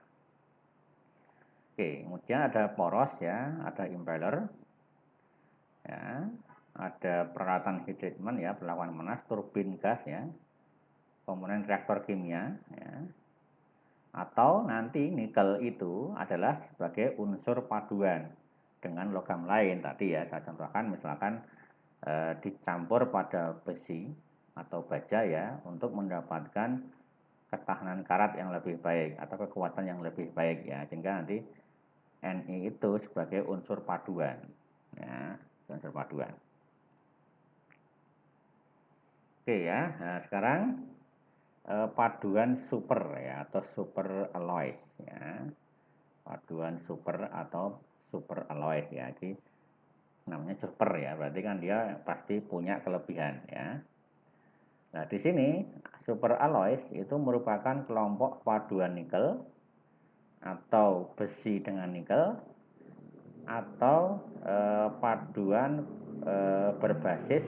Speaker 1: Oke, kemudian ada poros ya, ada impeller, ya, ada peralatan heat treatment ya, perlakuan panas, turbin gas ya, komponen reaktor kimia ya, atau nanti nikel itu adalah sebagai unsur paduan dengan logam lain tadi ya, saya contohkan misalkan dicampur pada besi atau baja ya untuk mendapatkan ketahanan karat yang lebih baik atau kekuatan yang lebih baik ya, sehingga nanti Ni itu sebagai unsur paduan ya, unsur paduan. Oke ya, nah sekarang paduan super ya atau super alloys ya, paduan super atau super alloys ya, jadi namanya super ya, berarti kan dia pasti punya kelebihan ya. Nah di sini super alloys itu merupakan kelompok paduan nikel atau besi dengan nikel atau paduan berbasis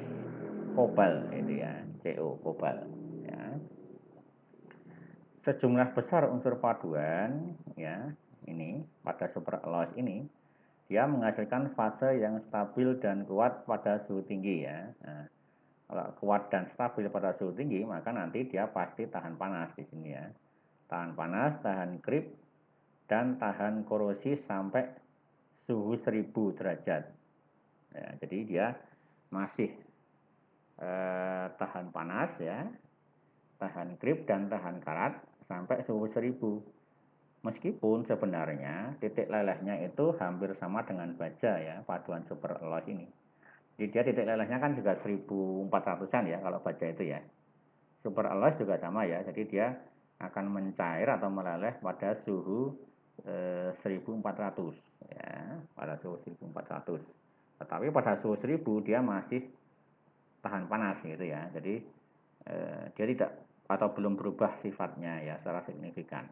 Speaker 1: kobal itu ya, CO kobal ya. Sejumlah besar unsur paduan ya, ini pada super alloys ini dia menghasilkan fase yang stabil dan kuat pada suhu tinggi ya. Nah, kalau kuat dan stabil pada suhu tinggi maka nanti dia pasti tahan panas di sini ya. Tahan panas, tahan creep, dan tahan korosi sampai suhu 1000 derajat. Ya, jadi dia masih tahan panas ya, tahan creep dan tahan karat sampai suhu 1000. Meskipun sebenarnya titik lelehnya itu hampir sama dengan baja ya, paduan super alloys ini. Jadi dia titik lelehnya kan juga 1400-an ya kalau baja itu ya. Super alloys juga sama ya, jadi dia akan mencair atau meleleh pada suhu 1400 ya, pada suhu 1400. Tetapi pada suhu 1000 dia masih tahan panas gitu ya. Jadi dia tidak atau belum berubah sifatnya ya secara signifikan.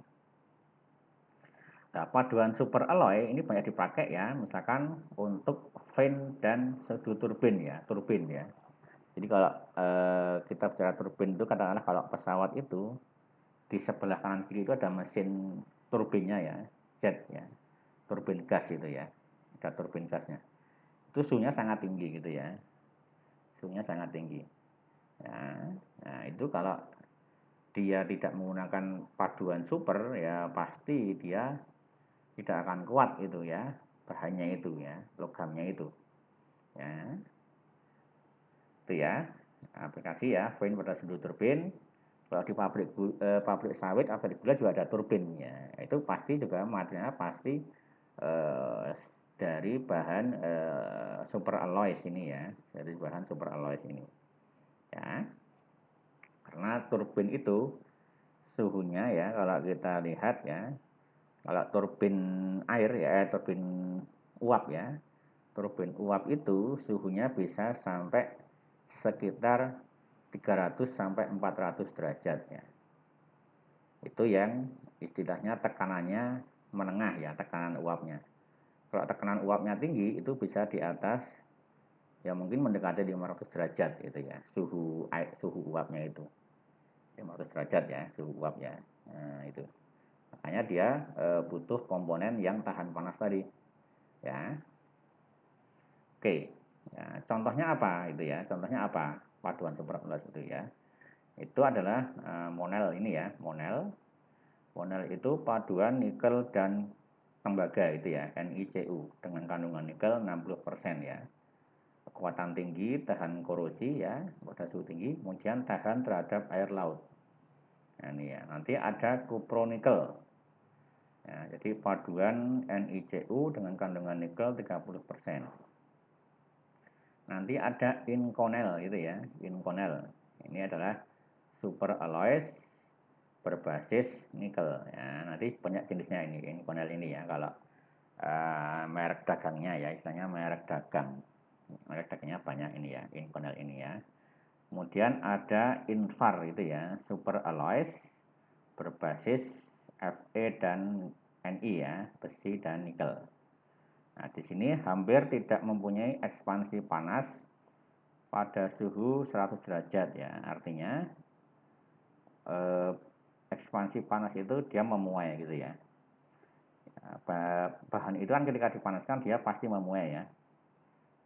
Speaker 1: Nah, paduan super alloy ini banyak dipakai ya, misalkan untuk fan dan sedu turbin ya, turbin ya. Jadi kalau kita bicara turbin itu katakanlah kalau pesawat itu di sebelah kanan kiri itu ada mesin turbinnya ya, jet ya, turbin gas itu ya, ada turbin gasnya. Itu suhunya sangat tinggi gitu ya, suhunya sangat tinggi. Ya, nah itu kalau dia tidak menggunakan paduan super ya pasti dia tidak akan kuat itu ya, bahannya itu ya, logamnya itu. Ya, itu ya aplikasi ya, poin pada seluruh turbin. Kalau di pabrik sawit, pabrik gula juga ada turbinnya. Itu pasti juga materialnya pasti eh, dari bahan super alloys ini ya, dari bahan super alloys ini. Ya, karena turbin itu suhunya ya kalau kita lihat ya, kalau turbin air ya, turbin uap ya, turbin uap itu suhunya bisa sampai sekitar 300 sampai 400 derajat ya. Itu yang istilahnya tekanannya menengah ya, tekanan uapnya. Kalau tekanan uapnya tinggi itu bisa di atas ya mungkin mendekati 500 derajat gitu ya, suhu uapnya itu. 500 derajat ya suhu uap ya. Nah, itu. Makanya dia butuh komponen yang tahan panas tadi. Ya. Oke. Ya, contohnya apa itu ya? Contohnya apa? Paduan superalloys itu ya. Itu adalah monel ini ya, monel. Monel itu paduan nikel dan tembaga itu ya, NiCu dengan kandungan nikel 60% ya. Kekuatan tinggi, tahan korosi ya, pada suhu tinggi, kemudian tahan terhadap air laut. Nah, ini ya, nanti ada kupronikel. Ya, jadi paduan NiCu dengan kandungan nikel 30%. Nanti ada Inconel itu ya, Inconel. Ini adalah super alloys berbasis nikel. Ya, nanti banyak jenisnya ini Inconel ini ya. Kalau merek dagangnya ya, istilahnya merek dagang. Merek dagangnya banyak ini ya, Inconel ini ya. Kemudian ada Invar itu ya, super alloys berbasis Fe dan Ni ya, besi dan nikel. Nah, di sini hampir tidak mempunyai ekspansi panas pada suhu 100 derajat ya. Artinya ekspansi panas itu dia memuai gitu ya. Bahan itu kan ketika dipanaskan dia pasti memuai ya.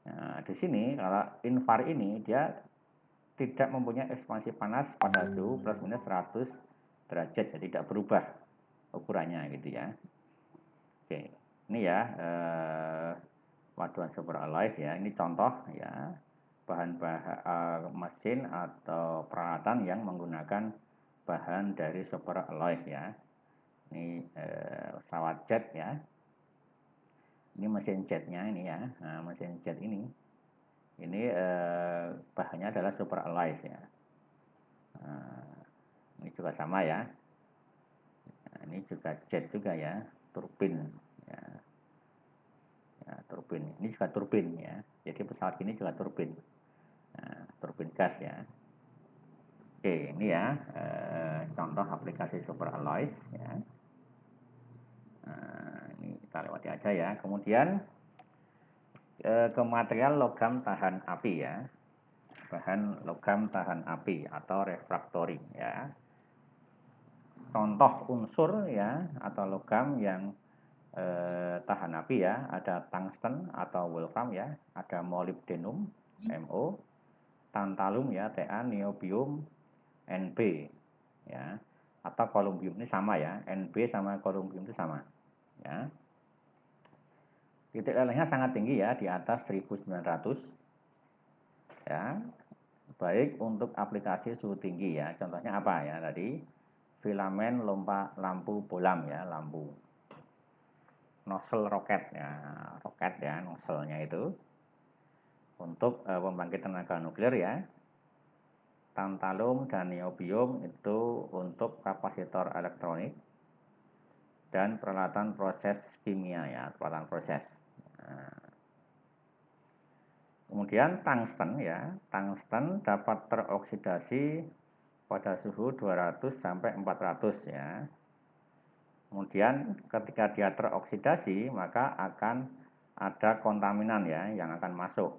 Speaker 1: Nah, di sini kalau Invar ini dia tidak mempunyai ekspansi panas pada suhu plus minus 100 derajat, jadi tidak berubah ukurannya gitu ya. Oke, ini ya paduan super alloys ya. Ini contoh ya bahan-bahan mesin atau peralatan yang menggunakan bahan dari super alloys ya. Ini pesawat jet ya. Ini mesin jetnya ini ya. Nah, mesin jet ini bahannya adalah super alloys ya. Nah, ini juga sama ya. Nah, ini juga jet juga ya, turbin ya. Ya, turbin. Ini juga turbin ya. Jadi pesawat ini juga turbin. Nah, turbin gas ya. Oke, ini ya contoh aplikasi super alloys ya. Nah, ini kita lewati aja ya. Kemudian ke material logam tahan api ya. Bahan logam tahan api atau refraktori ya. Contoh unsur ya atau logam yang tahan api ya, ada tungsten atau wolfram ya, ada molybdenum Mo, tantalum ya Ta, niobium Nb ya, atau kolumbium ini sama ya, Nb sama kolumbium itu sama ya. Titik lelehnya sangat tinggi ya, di atas 1900 ya, baik untuk aplikasi suhu tinggi ya. Contohnya apa ya tadi, filamen lampu bolam ya, lampu nozzle roket ya, nozzle-nya itu untuk pembangkit tenaga nuklir ya. Tantalum dan niobium itu untuk kapasitor elektronik dan peralatan proses kimia ya, peralatan proses. Nah, kemudian tungsten ya, tungsten dapat teroksidasi pada suhu 200 sampai 400 ya. Kemudian ketika dia teroksidasi maka akan ada kontaminan ya yang akan masuk.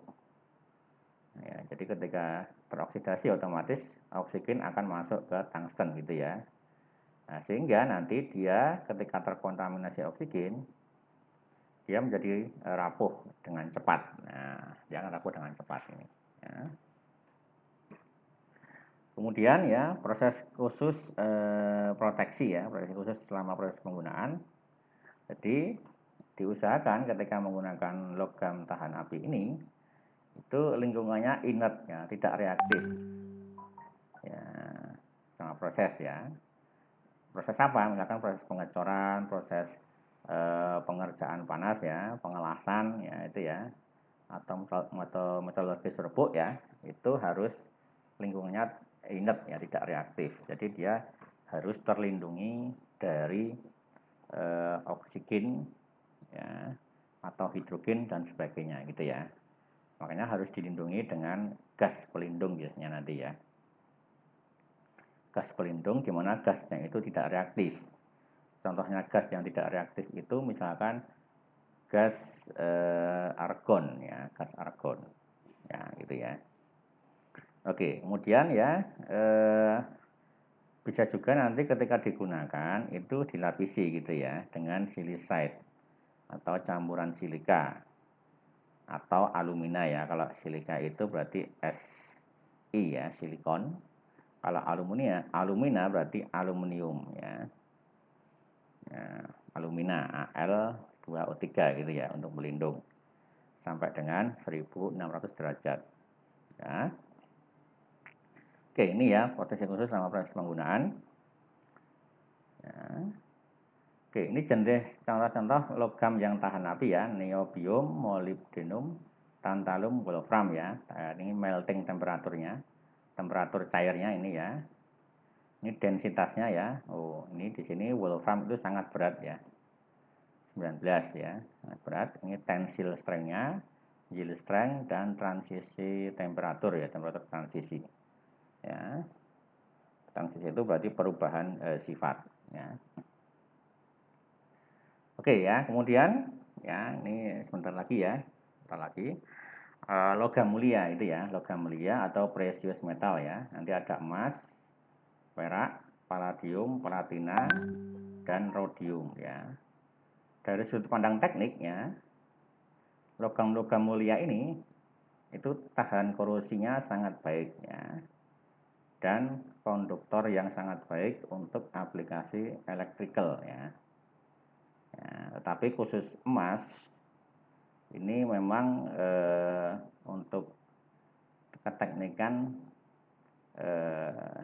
Speaker 1: Ya, jadi ketika teroksidasi otomatis oksigen akan masuk ke tungsten gitu ya. Nah, sehingga nanti dia ketika terkontaminasi oksigen dia menjadi rapuh dengan cepat. Nah, dia akan rapuh dengan cepat ini. Ya. Kemudian ya proses khusus proteksi ya, proses khusus selama proses penggunaan. Jadi diusahakan ketika menggunakan logam tahan api ini itu lingkungannya inert ya, tidak reaktif. Ya, sama proses ya. Proses apa? Misalkan proses pengecoran, proses pengerjaan panas ya, pengelasan ya itu ya, atau metalurgi serbuk ya, itu harus lingkungannya inert ya, tidak reaktif. Jadi dia harus terlindungi dari oksigen ya, atau hidrogen dan sebagainya gitu ya. Makanya harus dilindungi dengan gas pelindung biasanya nanti ya. Gas pelindung di mana gasnya itu tidak reaktif. Contohnya gas yang tidak reaktif itu misalkan gas argon ya, gas argon. Ya, gitu ya. Oke, kemudian ya bisa juga nanti ketika digunakan itu dilapisi gitu ya dengan silicide atau campuran silika atau alumina ya. Kalau silika itu berarti Si ya, silikon. Kalau alumina berarti aluminium ya. Ya, alumina Al2O3 gitu ya untuk melindung sampai dengan 1600 derajat. Ya. Oke, ini ya proteksi khusus sama proses penggunaan. Ya. Oke, ini jenis contoh-contoh logam yang tahan api ya, niobium, molybdenum, tantalum, wolfram ya. Nah, ini melting temperaturnya, temperatur cairnya ini ya. Ini densitasnya ya. Oh, ini di sini wolfram itu sangat berat ya. 19 ya, sangat berat. Ini tensile strength-nya, yield strength dan transisi temperatur ya, temperatur transisi. Ya. Transisi itu berarti perubahan sifat ya. Oke ya, kemudian ya ini sebentar lagi ya. Sebentar lagi. Logam mulia itu ya, logam mulia atau precious metal ya. Nanti ada emas, perak, palladium, platina dan rhodium ya. Dari sudut pandang teknik ya, logam-logam mulia ini itu tahan korosinya sangat baik ya, dan konduktor yang sangat baik untuk aplikasi elektrikal ya. Ya, tetapi khusus emas ini memang untuk keteknikan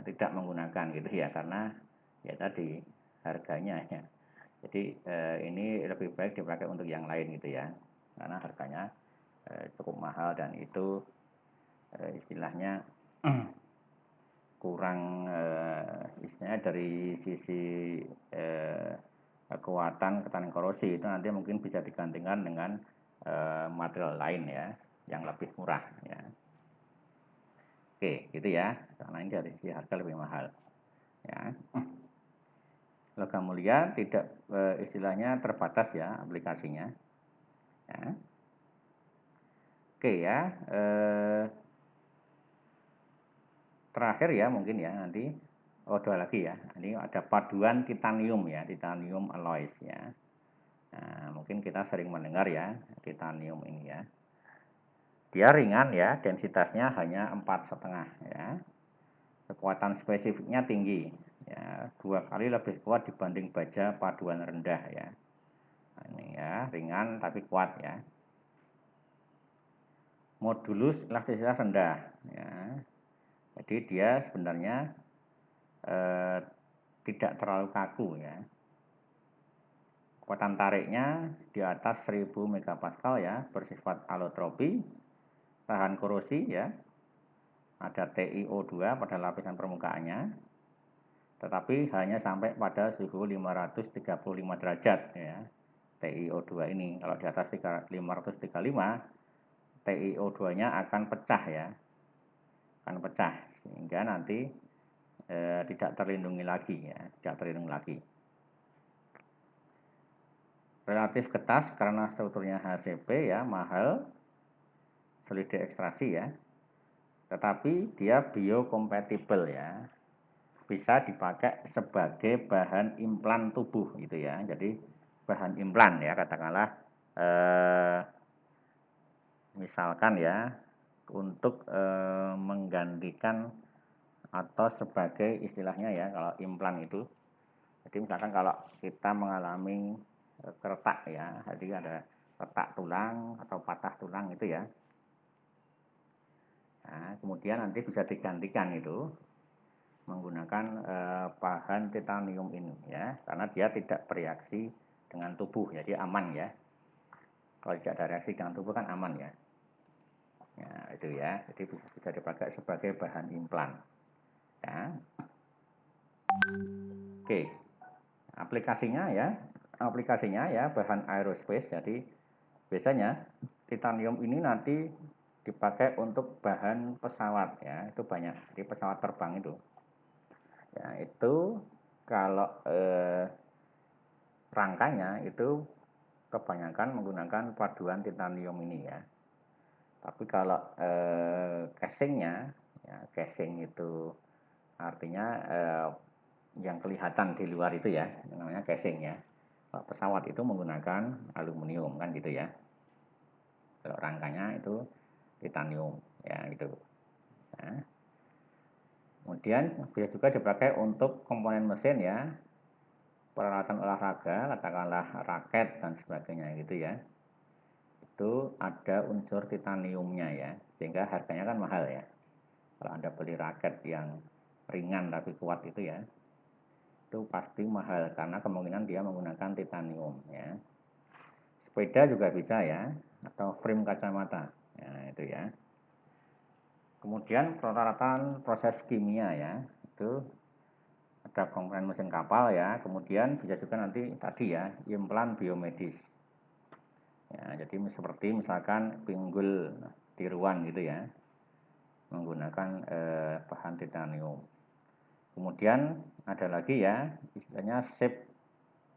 Speaker 1: tidak menggunakan gitu ya, karena ya tadi harganya ya. Jadi ini lebih baik dipakai untuk yang lain gitu ya, karena harganya cukup mahal dan itu istilahnya kurang istilahnya dari sisi kekuatan ketahanan korosi itu nanti mungkin bisa digantikan dengan material lain ya yang lebih murah ya. Oke, gitu ya. Karena ini dari sisi harga lebih mahal. Ya. Logam mulia tidak istilahnya terbatas ya aplikasinya. Ya. Oke ya. Terakhir ya mungkin ya nanti dua lagi ya. Ini ada paduan titanium ya, titanium alloys ya. Nah, mungkin kita sering mendengar ya titanium ini ya. Dia ringan ya, densitasnya hanya 4,5 ya. Kekuatan spesifiknya tinggi ya, 2 kali lebih kuat dibanding baja paduan rendah ya. Nah, ini ya, ringan tapi kuat ya. Modulus elastisitas rendah ya. Jadi dia sebenarnya tidak terlalu kaku ya. Kekuatan tariknya di atas 1000 megapascal ya, bersifat alotropi, tahan korosi ya. Ada TiO2 pada lapisan permukaannya, tetapi hanya sampai pada suhu 535 derajat ya. TiO2 ini kalau di atas 535 TiO2-nya akan pecah ya. Akan pecah sehingga nanti tidak terlindungi lagi ya, tidak terlindungi lagi. Relatif ketas karena strukturnya HCP ya, mahal, sulit diekstraksi ya. tetapi dia biokompatibel ya, bisa dipakai sebagai bahan implan tubuh gitu ya. Jadi bahan implan ya, katakanlah misalkan ya untuk menggantikan atau sebagai istilahnya ya, kalau implan itu, jadi misalkan kalau kita mengalami retak ya, jadi ada retak tulang atau patah tulang itu ya, nah, kemudian nanti bisa digantikan itu menggunakan bahan titanium ini ya, karena dia tidak bereaksi dengan tubuh, jadi aman ya. Kalau tidak ada reaksi dengan tubuh kan aman ya. Ya itu ya, jadi bisa dipakai sebagai bahan implan. Ya. Oke, aplikasinya ya bahan aerospace. Jadi biasanya titanium ini nanti dipakai untuk bahan pesawat ya, itu banyak di pesawat terbang itu. Ya itu kalau rangkanya itu kebanyakan menggunakan paduan titanium ini ya. Tapi kalau casingnya, ya, casing itu artinya yang kelihatan di luar itu ya, yang namanya casing ya. Kalau pesawat itu menggunakan aluminium kan gitu ya. Kalau rangkanya itu titanium ya gitu. Nah, kemudian bisa juga dipakai untuk komponen mesin ya, peralatan olahraga, katakanlah raket dan sebagainya gitu ya. Itu ada unsur titaniumnya ya, sehingga harganya kan mahal ya. Kalau Anda beli raket yang ringan tapi kuat itu ya, itu pasti mahal karena kemungkinan dia menggunakan titanium ya. Sepeda juga bisa ya, atau frame kacamata ya, itu ya. Kemudian peralatan proses kimia ya, itu ada komponen mesin kapal ya. Kemudian bisa juga nanti tadi ya, implan biomedis ya, jadi seperti misalkan pinggul tiruan gitu ya, menggunakan bahan titanium. Kemudian ada lagi ya, istilahnya shape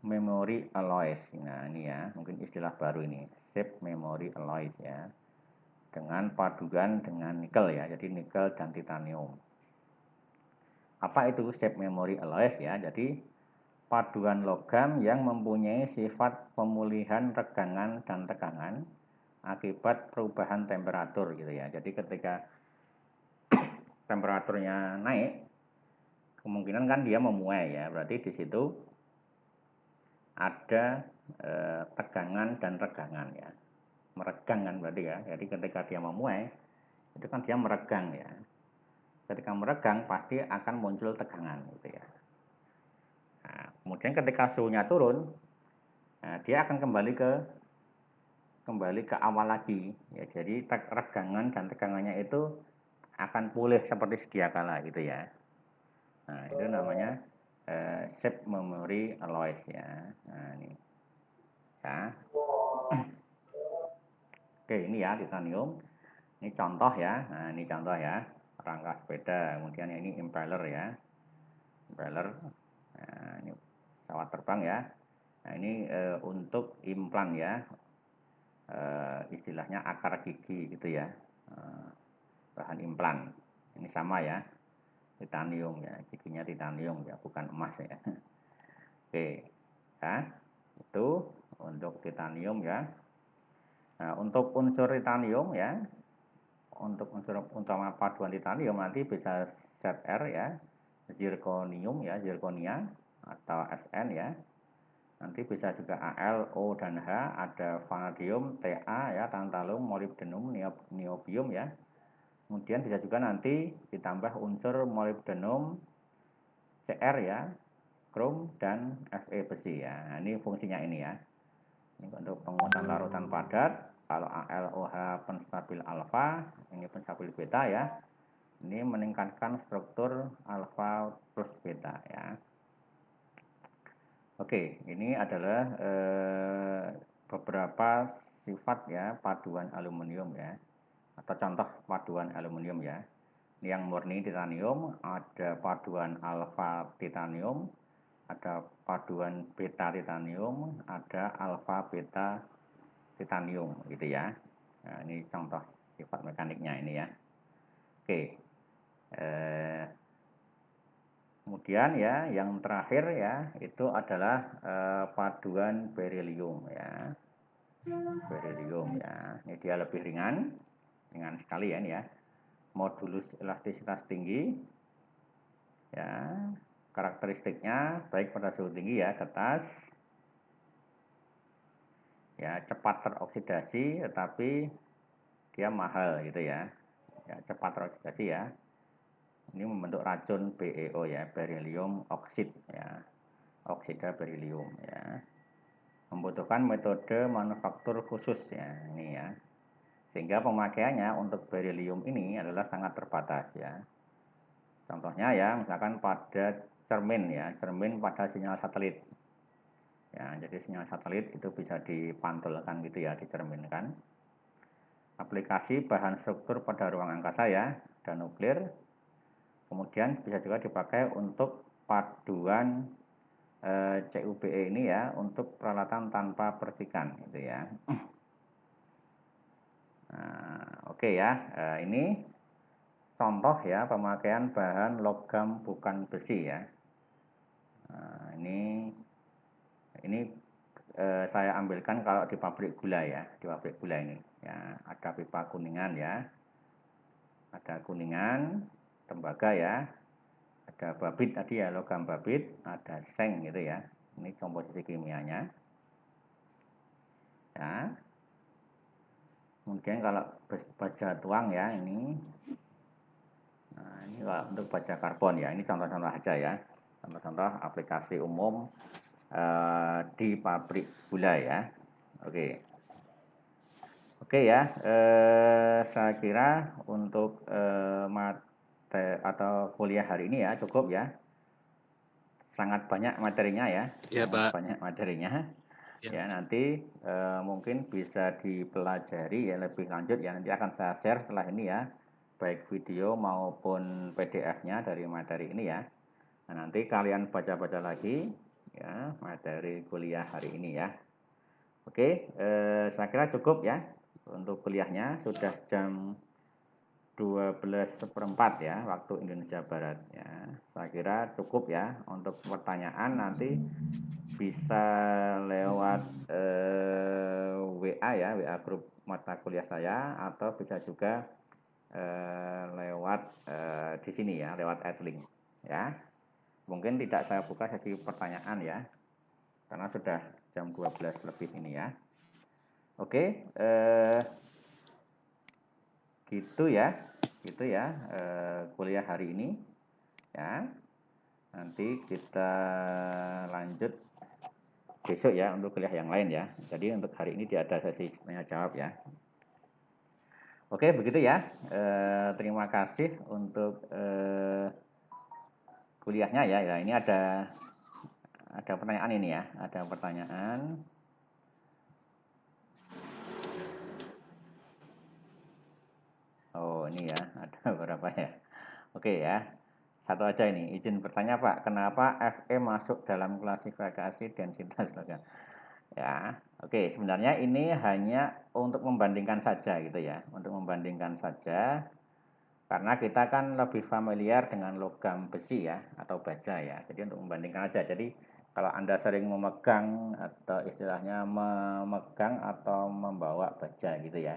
Speaker 1: memory alloys. Nah ini ya, mungkin istilah baru ini, shape memory alloys ya, dengan paduan dengan nikel ya, jadi nikel dan titanium. Apa itu shape memory alloys ya? Jadi paduan logam yang mempunyai sifat pemulihan regangan dan tegangan akibat perubahan temperatur gitu ya. Jadi ketika temperaturnya naik, kemungkinan kan dia memuai ya. Berarti di situ ada tegangan dan regangan ya. Meregang kan berarti ya. Jadi ketika dia memuai, itu kan dia meregang ya. Ketika meregang pasti akan muncul tegangan gitu ya. Nah, kemudian ketika suhunya turun, nah, dia akan kembali ke awal lagi ya. Jadi regangan dan tegangannya itu akan pulih seperti sedia kala gitu ya. Nah itu namanya shape memory alloys ya. Nah ini ya. Oke ini ya titanium. Ini contoh ya. Nah ini contoh ya, rangka sepeda. Kemudian ini impeller ya, impeller. Nah ini pesawat terbang ya. Nah ini untuk implan ya, istilahnya akar gigi gitu ya, bahan implan. Ini sama ya, titanium ya, giginya titanium ya, bukan emas ya. Oke ya, itu untuk titanium ya. Nah untuk unsur titanium ya, untuk unsur utama paduan titanium nanti bisa ZR ya, zirconium ya, zirconia atau SN ya. Nanti bisa juga Al, O dan H, ada vanadium, Ta ya, tantalum, molybdenum, niobium ya. Kemudian bisa juga nanti ditambah unsur molybdenum, Cr ya, krom dan Fe besi ya. Nah, ini fungsinya ini ya. Ini untuk penguatan larutan padat. Kalau ALOH penstabil alfa, ini penstabil beta ya. Ini meningkatkan struktur alfa plus beta ya. Oke, ini adalah beberapa sifat ya paduan aluminium ya, atau contoh paduan aluminium ya. Yang murni titanium, ada paduan alfa titanium, ada paduan beta titanium, ada alfa beta titanium gitu ya. Nah, ini contoh sifat mekaniknya ini ya. Oke. Kemudian ya, yang terakhir ya, itu adalah paduan berilium ya. Berilium ya. Ini dia lebih ringan sekali ya ini ya. Modulus elastisitas tinggi ya. Karakteristiknya baik pada suhu tinggi ya, kertas ya, cepat teroksidasi tetapi dia mahal gitu ya. Ya, cepat teroksidasi ya. Ini membentuk racun BeO ya, berilium oksid ya. Oksida berilium ya. Membutuhkan metode manufaktur khusus ya, ini ya. Sehingga pemakaiannya untuk berilium ini adalah sangat terbatas ya. Contohnya ya, misalkan pada cermin ya, cermin pada sinyal satelit. Ya, jadi sinyal satelit itu bisa dipantulkan gitu ya, dicerminkan. Aplikasi bahan struktur pada ruang angkasa ya, dan nuklir. Kemudian bisa juga dipakai untuk paduan CuBe ini ya, untuk peralatan tanpa percikan gitu ya. Nah, oke ya, ini contoh ya pemakaian bahan logam bukan besi ya. Nah, ini saya ambilkan kalau di pabrik gula ya, di pabrik gula ini ya, ada pipa kuningan ya, ada kuningan, tembaga ya, ada babit tadi ya, logam babit, ada seng gitu ya. Ini komposisi kimianya ya. Kemudian kalau baja tuang ya ini. Nah, ini kalau untuk baja karbon ya, ini contoh-contoh aja ya. Contoh-contoh aplikasi umum di pabrik gula ya. Oke. Oke ya, saya kira untuk atau kuliah hari ini ya cukup ya. Sangat banyak materinya ya,
Speaker 2: Ya,
Speaker 1: sangat
Speaker 2: Pak.
Speaker 1: banyak materinya.
Speaker 2: Ya.
Speaker 1: Ya, nanti mungkin bisa dipelajari ya lebih lanjut ya, nanti akan saya share setelah ini ya, baik video maupun PDF-nya dari materi ini ya. Nah, nanti kalian baca-baca lagi ya materi kuliah hari ini ya. Oke, saya kira cukup ya untuk kuliahnya, sudah jam 12:04 ya waktu Indonesia Barat ya. Saya kira cukup ya. Untuk pertanyaan nanti bisa lewat WA ya, WA grup mata kuliah saya, atau bisa juga lewat di sini ya, lewat adlink ya. Mungkin tidak saya buka sesi pertanyaan ya, karena sudah jam 12 lebih ini ya. Oke, gitu ya kuliah hari ini ya. Nanti kita lanjut besok ya untuk kuliah yang lain ya. Jadi untuk hari ini tidak ada sesi tanya jawab ya. Oke, begitu ya. Terima kasih untuk kuliahnya ya. Ya, ini ada pertanyaan ini ya, ada pertanyaan. Oh, ini ya, ada beberapa ya. Oke ya. Satu aja ini, izin bertanya Pak, kenapa Fe masuk dalam klasifikasi densitas logam? Ya, oke, sebenarnya ini hanya untuk membandingkan saja gitu ya, untuk membandingkan saja, karena kita kan lebih familiar dengan logam besi ya, atau baja ya, jadi untuk membandingkan aja. Jadi kalau Anda sering memegang atau istilahnya memegang atau membawa baja gitu ya,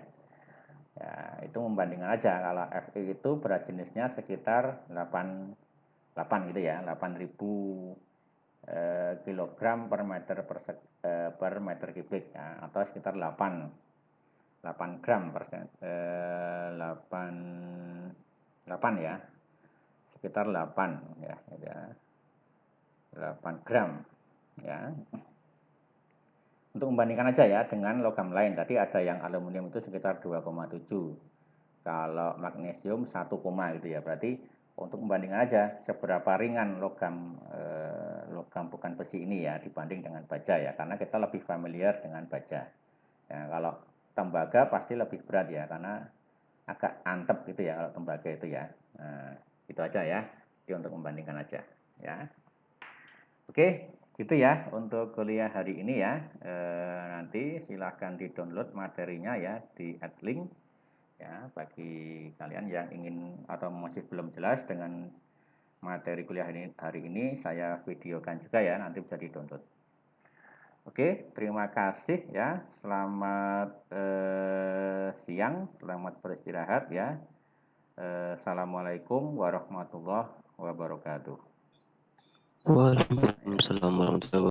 Speaker 1: ya itu membandingkan aja. Kalau Fe itu berat jenisnya sekitar 8 gitu ya, 8.000 kilogram per meter kubik ya, atau sekitar 8 gram per 8 ya, sekitar 8 ya, 8 gram ya. Untuk membandingkan aja ya dengan logam lain, tadi ada yang aluminium itu sekitar 2,7, kalau magnesium 1, gitu ya. Berarti untuk membandingkan aja seberapa ringan logam bukan besi ini ya dibanding dengan baja ya, karena kita lebih familiar dengan baja ya. Kalau tembaga pasti lebih berat ya, karena agak antep gitu ya kalau tembaga itu ya. Nah, itu aja ya, jadi untuk membandingkan aja ya. Oke, gitu ya untuk kuliah hari ini ya. Nanti silahkan di download materinya ya di Adlink Ya, bagi kalian yang ingin atau masih belum jelas dengan materi kuliah hari ini, saya videokan juga ya, nanti bisa di-download. Oke, terima kasih ya. Selamat siang, selamat beristirahat ya. Assalamualaikum warahmatullahi wabarakatuh.
Speaker 2: Waalaikumsalam warahmatullahi wabarakatuh.